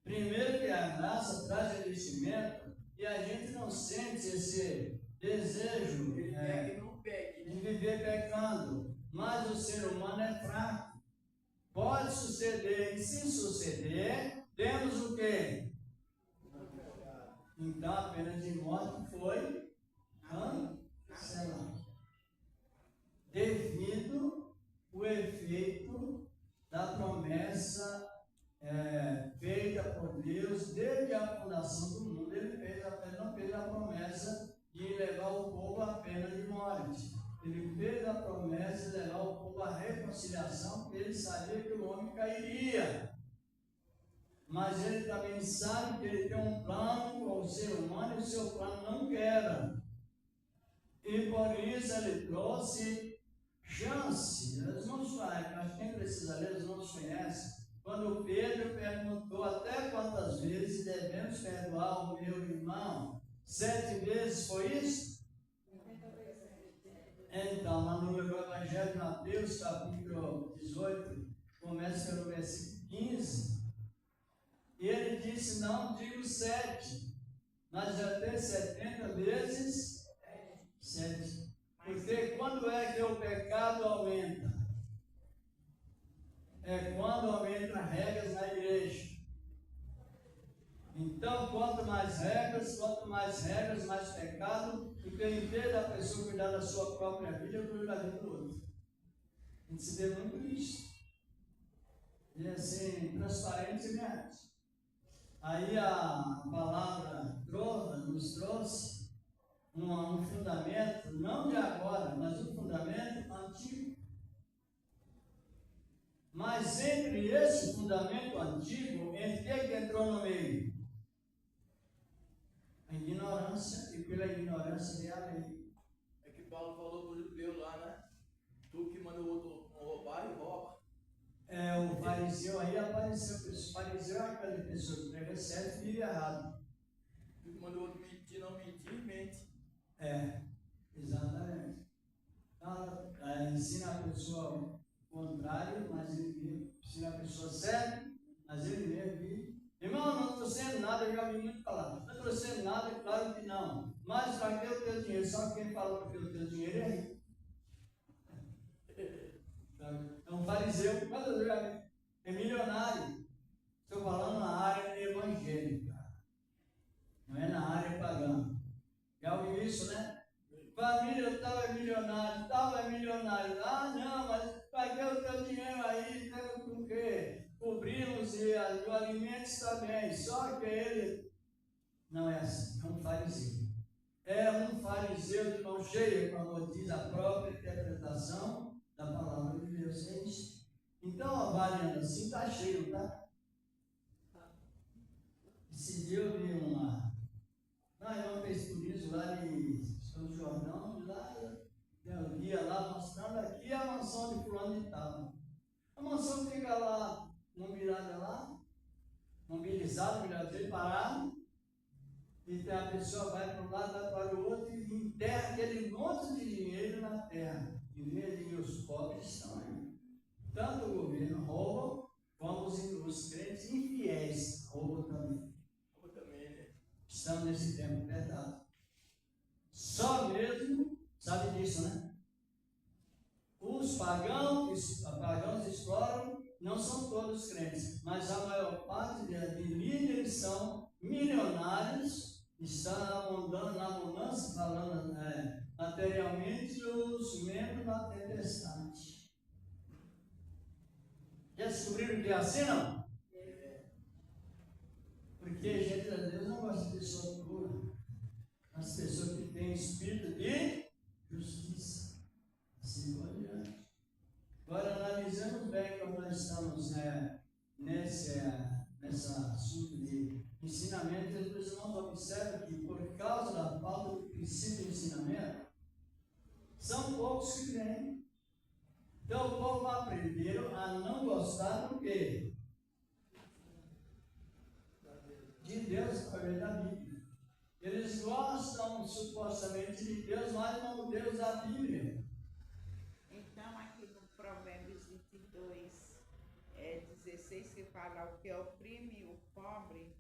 Primeiro que a graça traz revestimento e a gente não sente esse desejo Ele pega e não pegue. de viver pecando. Mas o ser humano é fraco. Pode suceder, e se suceder, temos o quê? Então a pena de morte foi cancelada. Devido o efeito da promessa feita por Deus desde a fundação do mundo. Ele não fez a promessa de levar o povo à pena de morte. Ele fez a promessa de levar o povo à reconciliação, porque ele sabia que o homem cairia. Mas ele também sabe que ele tem um plano com o ser humano e o seu plano não quebra. E por isso ele trouxe chance. Os irmãos falam, mas quem precisa ler, os irmãos conhecem. Quando Pedro perguntou até quantas vezes devemos perdoar o meu irmão? 7 vezes foi isso? Então, lá no Evangelho de Mateus, capítulo 18, começa pelo versículo 15. E ele disse, não digo 7, mas até 70 vezes 7. Porque quando é que o pecado aumenta? É quando aumenta regras na igreja. Então, quanto mais regras, mais pecado, porque em vez da pessoa cuidar da sua própria vida, cuida da vida do outro. A gente se vê muito isso. E assim, transparente e semelhante. Aí a palavra nos trouxe um fundamento, não de agora, mas um fundamento antigo. Mas entre esse fundamento antigo, entre que entrou no meio? A ignorância, e pela ignorância veio a lei. É que Paulo falou para o judeu lá, né? Tu que manda o outro roubar e rouba. O fariseu aí apareceu. O fariseu é aquela pessoa que prega certo e vive errado. Tu que manda o outro mentir, não mentir, mente. Exatamente. Ensina a pessoa o contrário, mas ele vive. Ensina a pessoa certa, mas ele mesmo vive. Irmão, não estou sendo nada, eu já vi muito falar. Não estou sendo nada, claro que não. Mas para que o teu dinheiro? Só quem fala para que o teu dinheiro é rico. É um fariseu, é milionário. Estou falando na área evangélica, não é na área pagã. Já ouviu isso, né? Família tal é milionário, tal é milionário. Ah, não, mas para que o teu dinheiro aí? Tem com o quê? Cobrimos e o alimento também. Só que ele não é assim, é um fariseu. É um fariseu de mão cheia, como diz a própria interpretação da palavra de Deus. É isso. Então, avaliando assim, está cheio, tá? Esse dia eu vi uma fez turismo lá de São Jordão, lá eu guia lá mostrando aqui a mansão de fulano de tal. A mansão fica lá, mobiliada lá, mobilizada, melhor dizer, parado, e a pessoa vai para um lado, vai para o outro e enterra aquele monte de dinheiro na terra. Em vez de os pobres estão aí. Tanto o governo rouba, como os crentes infiéis roubam também. Estamos nesse tempo pesado. Só mesmo, sabe disso, né? Os pagãos exploram, não são todos crentes, mas a maior parte de líderes são milionários, estão andando na abundância, falando materialmente, os membros da tempestade. Já descobriram que é assim, não? Porque, gente, Deus não gosta de pessoa pura. As pessoas que têm espírito de justiça. Assim por diante. Agora, analisando bem como nós estamos nesse assunto de ensinamento, os irmãos observam que, por causa da falta do princípio de ensinamento, são poucos que creem. Então, o povo aprenderam a não gostar do quê? De Deus, através da Bíblia. Eles gostam supostamente de Deus, mas não o Deus da Bíblia. Então, aqui no Provérbios 22, 16, que fala: o que oprime o pobre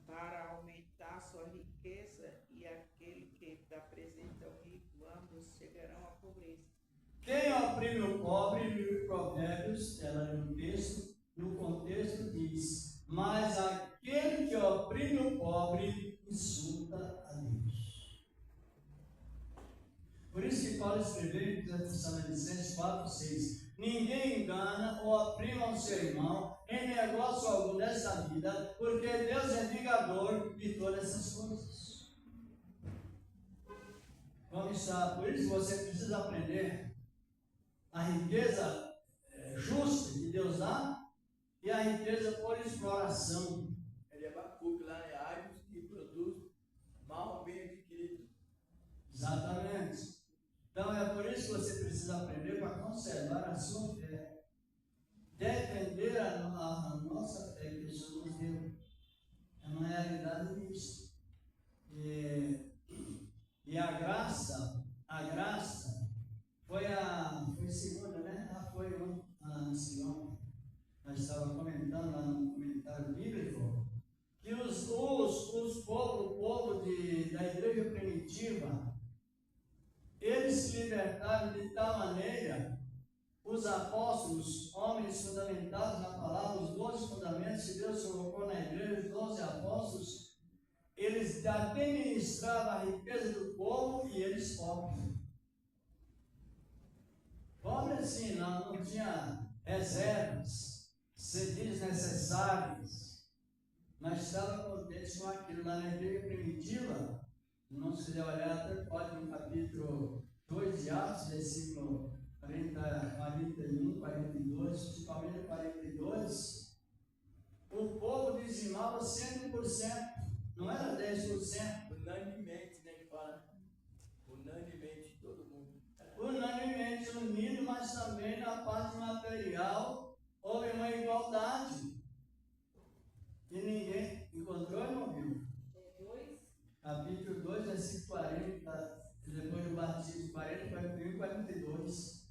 para aumentar sua riqueza, e aquele que apresenta o rico, ambos chegarão à pobreza. Quem oprime o pobre, no Provérbios, no contexto diz: mas aquele que oprime o pobre insulta a Deus. Por isso que Paulo escreveu em Tessalonicenses 4:6: ninguém engana ou oprime ao seu irmão em negócio algum dessa vida, porque Deus é vingador de todas essas coisas. Como está? Por isso você precisa aprender a riqueza justa que Deus dá e a riqueza por exploração. Ele é Abacuque lá em árvores que produz mal bem adquirido. Exatamente. Então é por isso que você precisa aprender para conservar a sua fé. Defender a nossa fé que Jesus nos deu. É uma realidade disso. E a graça foi segunda, né? Foi a segunda. Nós estávamos comentando lá no comentário bíblico que o povo da igreja primitiva, eles se libertaram de tal maneira, os apóstolos, homens fundamentados na palavra, os 12 fundamentos que Deus colocou na igreja, os 12 apóstolos, eles administravam a riqueza do povo e eles pobres. Pobre assim, não tinha reservas, cedidos necessários, mas estava contente com aquilo. Lá na igreja primitiva, não se quiser olhar, até pode no capítulo 2 de Atos, versículo 41, 42, principalmente 42, o povo dizimava 100%, não era 10%. Unanimemente, né? Que fala. Unanimemente, todo mundo. Unanimemente unido, mas também na parte material houve uma igualdade. E ninguém encontrou e não viu. Capítulo 2, versículo 40, depois do batismo, 40, 41 e 42.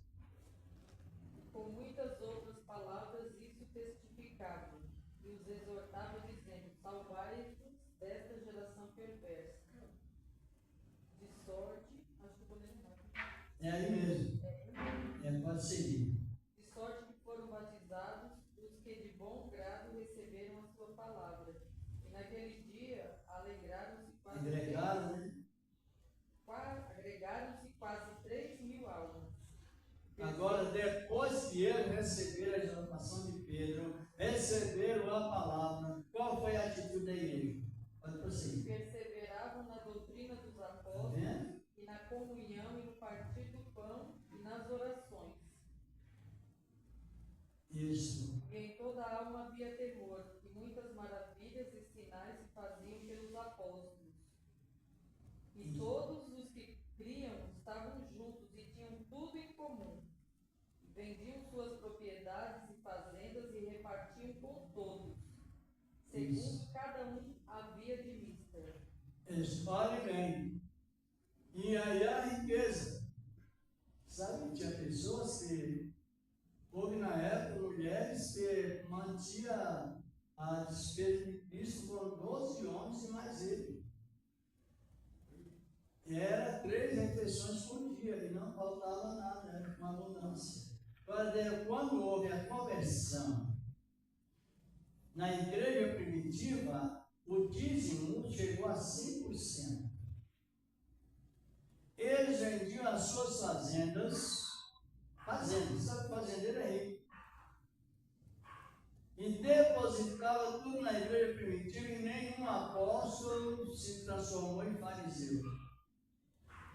Com muitas outras palavras, isso testificava, e os exortava, dizendo: salvai-vos desta geração perversa. De sorte, acho que eu vou ler errado. É aí mesmo. Pode seguir. De sorte que foram batizados os que de bom grado receberam a sua palavra. E naquele dia alegraram-se quase Agregaram, né? agregaram-se quase 3.000 almas. Agora, depois que eles receberam a exortação de Pedro, receberam a palavra, qual foi a atitude da igreja? Pode prosseguir. Perseveravam na doutrina dos Está apóstolos, vendo? e na comunhão, e no partir do pão, e nas orações. Isso. E em toda a alma havia temor, e muitas maravilhas e sinais se faziam pelos apóstolos. E todos os que criam estavam juntos e tinham tudo em comum. Vendiam suas propriedades e fazendas e repartiam com todos, segundo cada um havia de mister. Olhem bem. E aí a riqueza. Sabe, tinha pessoas que, houve na época, mulheres que mantinham a despesa de Cristo com 12 homens e mais ele. Era 3 refeições por dia e não faltava nada, era uma abundância. Agora, quando houve a conversão, na igreja primitiva, o dízimo chegou a 5%. Eles vendiam as suas fazendas, sabe, fazendeiro é rico, e depositava tudo na igreja primitiva e nenhum apóstolo se transformou em fariseu.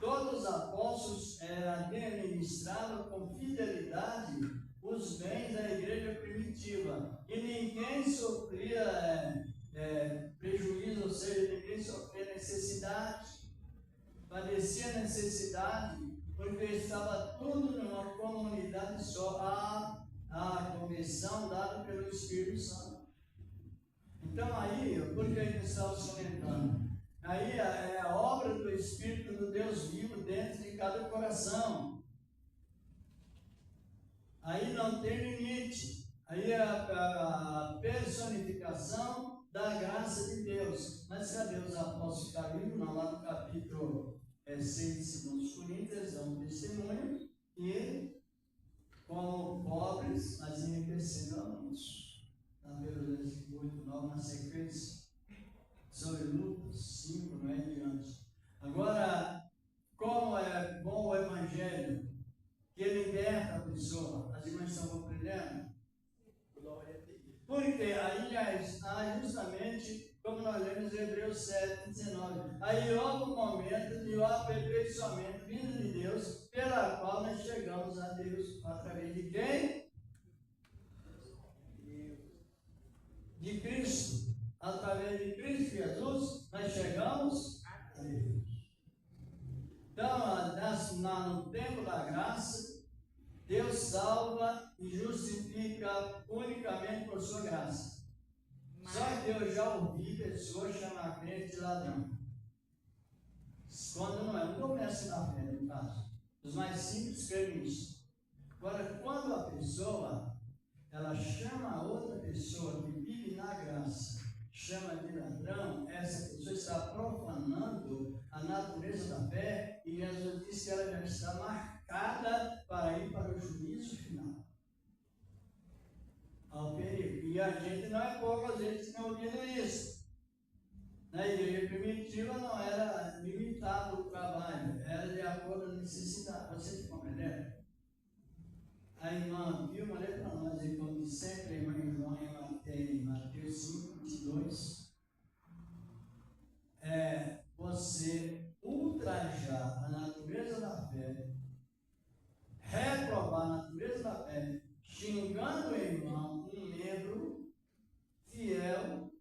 Todos os apóstolos administravam com fidelidade os bens da igreja primitiva e ninguém sofria prejuízo, ou seja, ninguém sofria necessidade, padecia necessidade, porque estava tudo numa comunidade só, a convenção dada pelo Espírito Santo. Então aí, por que nós estamos comentando? Aí é a obra do Espírito do Deus vivo dentro de cada coração. Aí não tem limite. Aí é a personificação da graça de Deus. Mas cadê os apóstolos caíram? Não, lá no capítulo 6 de 2 Coríntios, dão um testemunho. E, como pobres, mas enriquecendo a muitos. Na verdade, 8, 9, na sequência. Sobre Lucas 5, não é diante. Agora, como é bom o Evangelho, que liberta a pessoa, as irmãs estão compreendendo? Glória a Deus. Porque aí justamente, como nós lemos em Hebreus 7, 19, aí houve um momento de o aperfeiçoamento aperfeiçoamento vindo de Deus, pela qual nós chegamos a Deus. Através de quem? De Cristo. Através de Cristo Jesus, nós chegamos a Deus. Então, no tempo da graça, Deus salva e justifica unicamente por sua graça. Só que eu já ouvi pessoas chamar crente de ladrão. Quando não começa na fé, no caso. Os mais simples creem nisso. Agora, quando a pessoa, ela chama a outra pessoa que vive na graça, chama de ladrão, essa pessoa está profanando a natureza da fé, e Jesus disse que ela já está marcada para ir para o juízo final. Ao perigo. E a gente não é pouca gente que não ouvindo isso. Na igreja primitiva não era limitado o trabalho, era de acordo com a necessidade. Vocês compreenderam? A irmã Vilma, lê para nós, e como sempre, a irmã João tem Mateus 5, 22. Você ultrajar a natureza da fé, reprovar a natureza da fé, xingando o irmão, um membro fiel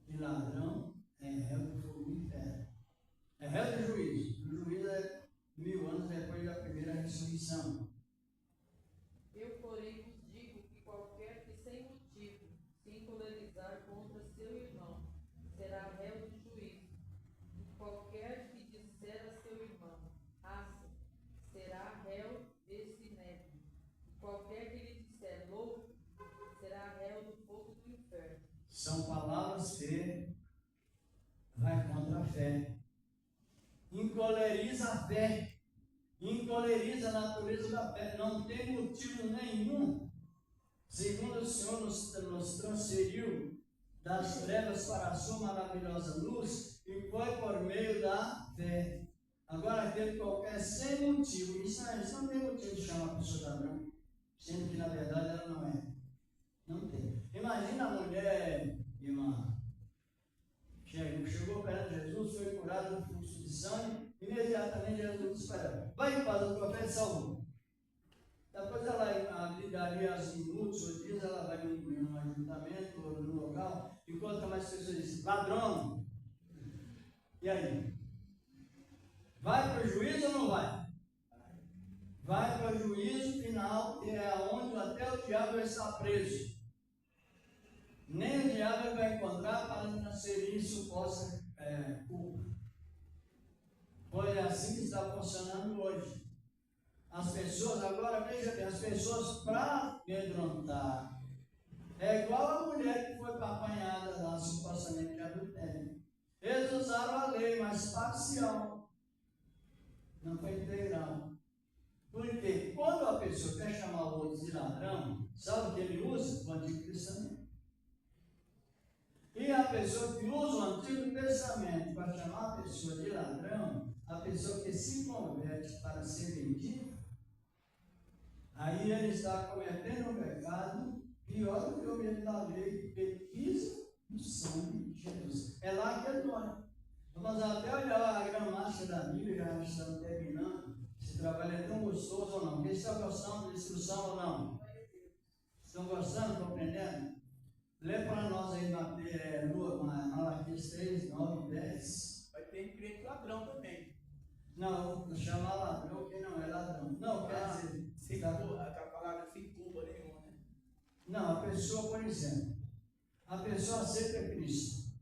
e ladrão, é réu do fogo do inferno. É réu do juízo. O juízo é 1000 anos depois da primeira ressurreição. Eu, porém, vos digo que qualquer que sem motivo se encolerizar contra seu irmão será réu do juízo. E qualquer que disser a seu irmão, raça, será réu desse nédio. E qualquer que lhe disser louco, será réu do fogo do inferno. São palavras que vai contra a fé. Encoleriza a fé. Encoleriza a natureza da fé. Não tem motivo nenhum. Segundo o Senhor nos transferiu das trevas para a sua maravilhosa luz, e foi por meio da fé. Agora, aquele qualquer sem motivo, isso não tem motivo de chamar a pessoa de ladrão, sendo que na verdade ela não é. Não tem. Imagina a mulher, irmã, chegou perto de Jesus, foi curada do fluxo de sangue, imediatamente Jesus disse para ela: vai em paz, o profeta salvou. Depois ela ligaria as minutos ou dias, ela vai num ajuntamento ou num local, encontra mais pessoas e diz: ladrão. E aí? Vai para o juízo ou não vai? Vai para o juízo final, que é onde até o diabo está preso. Nem o diabo vai encontrar para transferir suposta culpa. Pois é assim que está funcionando hoje. As pessoas, agora veja bem, as pessoas para amedrontar, é igual a mulher que foi apanhada lá supostamente de adultério. Eles usaram a lei, mas parcial, não foi integral. Porque quando a pessoa quer chamar o outro de ladrão, sabe o que ele usa? O Antigo Testamento. E a pessoa que usa o Antigo Testamento para chamar a pessoa de ladrão, a pessoa que se converte para ser vendido, aí ele está cometendo um pecado pior do que o medo da lei, porque ele pisa no sangue de Jesus. É lá que ele dói. Vamos até olhar a gramática da Bíblia, já estamos terminando. Esse trabalho é tão gostoso ou não? Quem está gostando de instrução ou não? Estão gostando, compreendendo? Lê para nós aí Malaquias 3, 9 e 10. Vai ter crente ladrão também. Não, chamar ladrão quem não é ladrão. Não, quer dizer... Sem culpa, a palavra sem culpa nenhuma, né? Não, a pessoa, por exemplo, a pessoa aceita Cristo.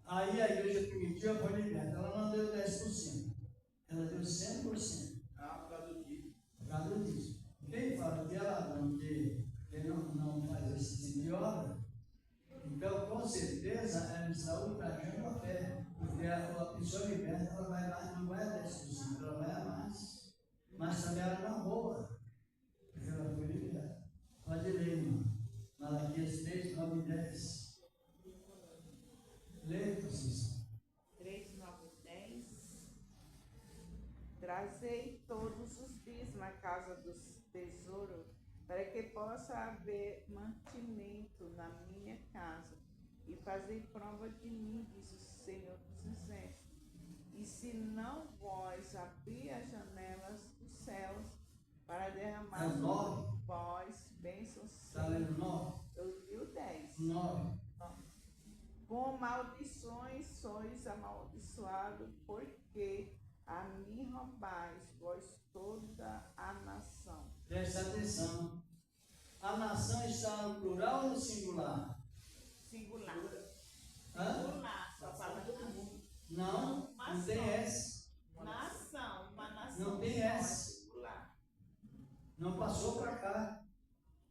Aí a igreja primitiva foi liberta. Ela não deu 10%. Ela deu 100%. Ah, por causa disso. Por causa disso. Quem fala que é ladrão, que não faz esse tipo de obra, então com certeza ela está ultrajando a fé. Porque a pessoa liberta, ela vai lá, não vai a 10%, ela vai a mais. Mas também ela não rouba, porque ela foi liberta. Pode ler, irmão. Malaquias 3, 9 e 10. Leia, vocês. 3, 9 e 10. Trazei todos os dias na casa do tesouro, para que possa haver mantimento na minha casa, e fazer prova de mim, diz o Senhor dos Exércitos. E se não vós abrir as janelas dos céus para derramar É o 9? vós bênçãos. Está lendo 9? Eu li o 10. 9. Com maldições sois amaldiçoados, porque a mim roubais vós toda a nação. Presta atenção. A nação está no plural ou no singular? Singular. Hã? Singular, só fala todo mundo. Não, não tem S. Nação, uma nação. Não tem só, S. Singular. Não passou para cá.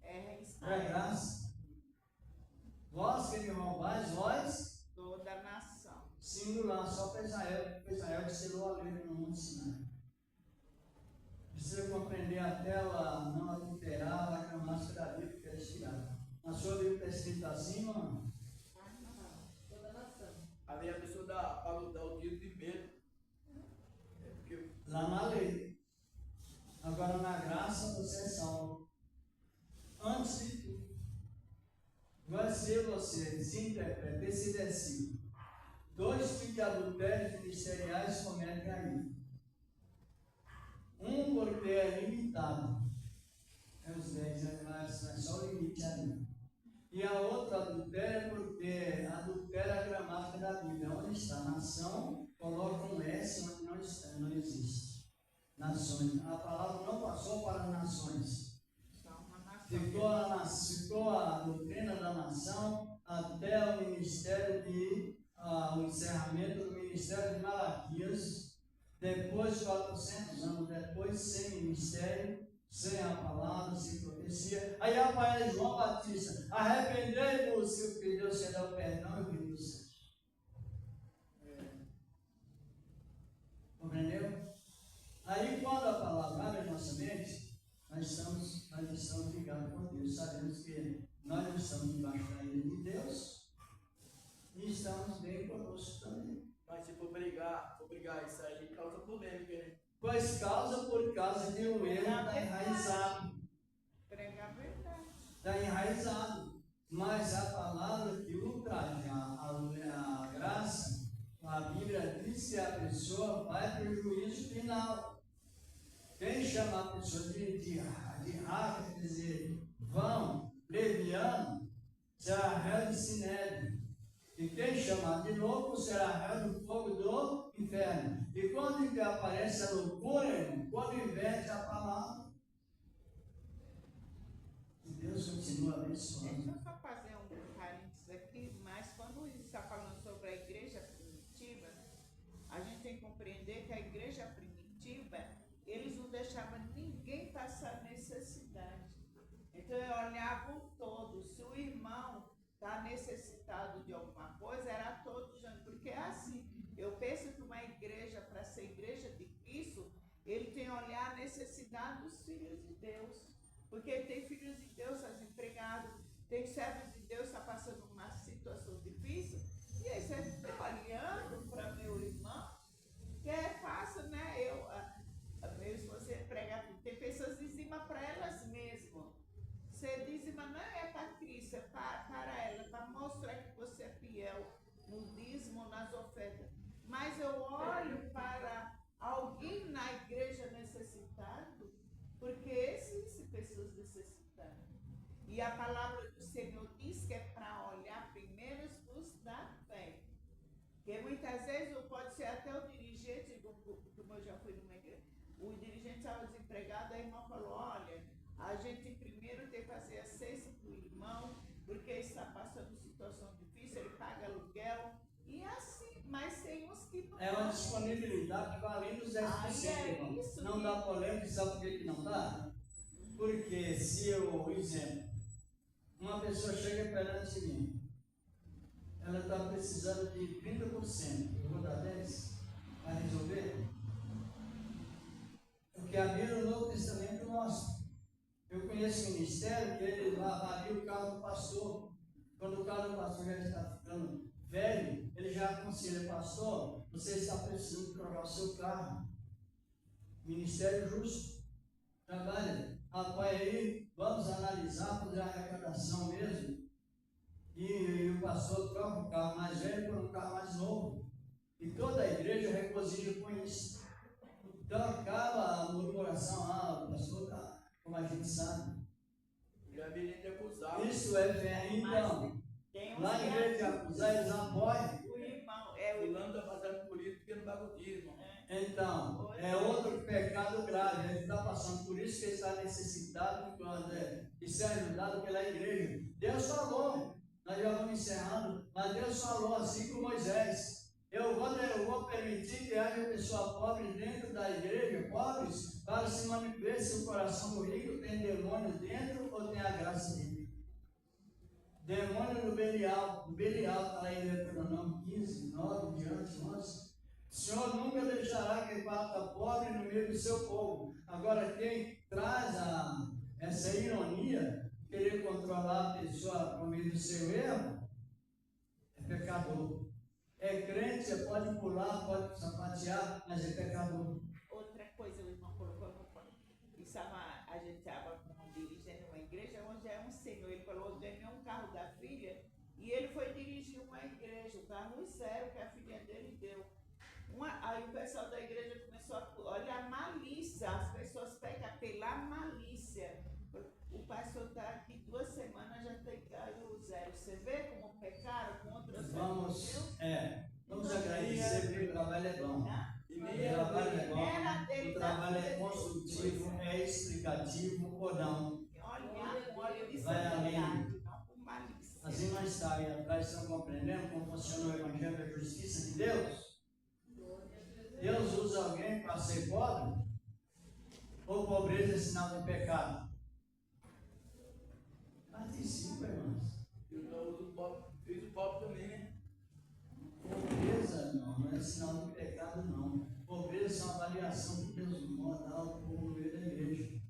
É Para graça. Vós que me roubais, vós, toda a nação. singular, só para Israel, porque Israel que selou a lei no Monte Sinai. Precisa compreender até ela não adulterar, lacramar-se da Bíblia, que é tirada. Na sua Bíblia está escrito assim, mano? Toda nação. Ali a pessoa dá para lutar o dia primeiro. É porque Lá na lei. Agora na graça você é salvo. Antes de tudo. Agora se você se interpreta esse versículo. 2 tipos de adultérios ministeriais cometem aí. Um porque é limitado. É os 10 animais, é só o limite ali. E a outra adultério é porque adultera a gramática da Bíblia. Onde está? Nação, coloca um S onde não está, não existe. Nações. A palavra não passou para nações. Só uma nação. Ficou a doutrina da nação até o ministério o encerramento do ministério de Malaquias. Depois, 400 anos depois, sem ministério, sem a palavra, sem profecia. Aí aparece João Batista: arrependei-vos, que Deus será o perdão e o reino dos céus. Compreendeu? Aí, quando a palavra abre a nossa mente, nós estamos ligados com Deus. Sabemos que nós não estamos debaixo da ira de Deus e estamos bem conosco também. mas se for brigar, isso aí causa polêmica, né? Pois por causa de um erro está enraizado. Pregar a verdade. Está enraizado. Mas a palavra que ultraja a graça, a Bíblia diz que a pessoa vai para o juízo final. Quem chama a pessoa de raca, quer dizer, vão, leviano, será réu de sinédrio. E quem chamar de louco será réu do fogo do inferno. E quando aparece a loucura, irmão, quando inverte a palavra, Deus continua abençoando. Deixa eu só fazer um parênteses aqui, mas quando está falando sobre a igreja primitiva, a gente tem que compreender que a igreja primitiva, eles não deixavam ninguém passar necessidade. Então, olhavam todos. Se o irmão está necessitado de alguma coisa, era todos, porque é assim. Eu penso que uma igreja, para ser igreja de Cristo, ele tem que olhar a necessidade dos filhos de Deus. Porque tem filhos de Deus, está desempregado, tem servos de Deus, está passando uma situação difícil, e aí você está olhando para meu irmão, que é fácil, né? Mesmo você pregar, tem pessoas que dizimam para elas mesmas. Você dizima não é para Cristo, é para ela, para mostrar que você é fiel no dízimo, nas ofertas. Mas eu olho para alguém na igreja necessitado, porque existem pessoas necessitadas. E a palavra do Senhor diz que é para olhar primeiro os da fé. Porque muitas vezes pode ser até o dirigente, como eu já fui numa igreja, o dirigente estava desempregado, a irmã falou, olha, a gente primeiro tem que fazer a cesta para o irmão, porque está passando situação difícil, ele paga aluguel, e assim, mas tem uns que não. É uma disponibilidade que vai além dos 10%. É isso, não dá polêmica, sabe por que não dá? Porque se eu, por exemplo, uma pessoa chega perante mim, ela está precisando de 30%, eu vou dar 10% para resolver? Porque a Bíblia no Novo Testamento mostra. Eu conheço ministério que ele avalia o carro do pastor. Quando o carro do pastor já está ficando velho, ele já aconselha, pastor, você está precisando trocar o seu carro. Ministério justo. Trabalha. Rapaz, aí vamos analisar, fazer a arrecadação mesmo. E o pastor troca o carro mais velho por um carro mais novo. E toda a igreja regozija com isso. Então acaba a murmuração, o pastor está, como a gente sabe. Já vi gente acusar. Isso é fé. Então, Tem uns lá em vez de acusar, eles apoiam. o irmão, é o Fulano está passando por isso porque não bagunça, irmão. Então, é outro pecado grave. Ele está passando por isso que ele está necessitado de ser ajudado pela igreja. Deus falou, nós já vamos encerrando, mas Deus falou assim com Moisés. Eu vou permitir que haja pessoa pobre dentro da igreja, pobres, para se manifestar se o coração do rico tem demônio dentro ou tem a graça dele. Demônio no Belial está lá em Deuteronômio 15, 9, diante, 11. O Senhor nunca deixará que parta pobre no meio do seu povo. Agora, quem traz essa ironia, querer controlar a pessoa por meio do seu erro, é pecador. É crente, você pode pular, pode sapatear, mas é pecador. outra coisa, o irmão colocou no pano. A gente estava dirigindo uma igreja onde é um senhor. Ele falou, ganhou um carro da filha e ele foi dirigir uma igreja, o carro zero que a filha dele deu. Aí o pessoal da igreja começou a olhar a malícia, as pessoas pecam pela malícia. O pastor está aqui 2 semanas, já tem carro zero. Você vê como pecaram contra o Vamos agradecer porque o trabalho é bom. E O nem trabalho é bom, Era dele, o trabalho é construtivo, é explicativo ou não. olha de Vai além. santidade, não com malícia. Assim nós está aí atrás, estão compreendendo como funciona o Evangelho da Justiça de Deus? Deus usa alguém para ser pobre? Ou pobreza é sinal de pecado? Participa, irmãos. eu uso o pobre, fiz o pobre também, né? Pobreza não é sinal de pecado, não. Pobreza é uma avaliação que Deus manda ao povo no meio da igreja.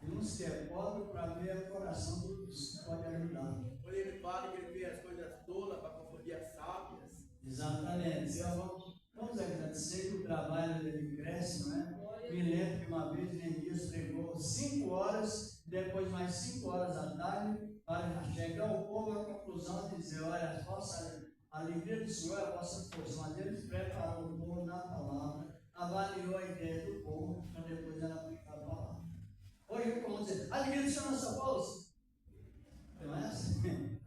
E uns que é pobre para ver o coração dos que pode ajudar. Quando ele fala que ele vê as coisas tolas para confundir as sábias. Exatamente. Então, vamos agradecer que o trabalho dele cresce, não é? Me lembro que uma vez Neemias pregou 5 horas, depois mais 5 horas à tarde, para chegar o povo à conclusão de dizer, olha, a alegria do Senhor é a vossa força. Mas ele preparou o povo na palavra, avaliou a ideia do povo, para depois ela aplicar a palavra. Hoje, como dizer, a alegria do Senhor é a nossa força. Não é assim?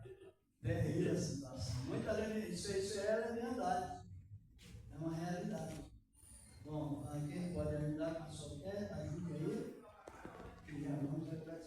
Terrível a situação. Muita alegria, isso é verdade. É uma realidade. Bom, quem pode ajudar com a sua fé, ajude aí. E já vamos agradecer.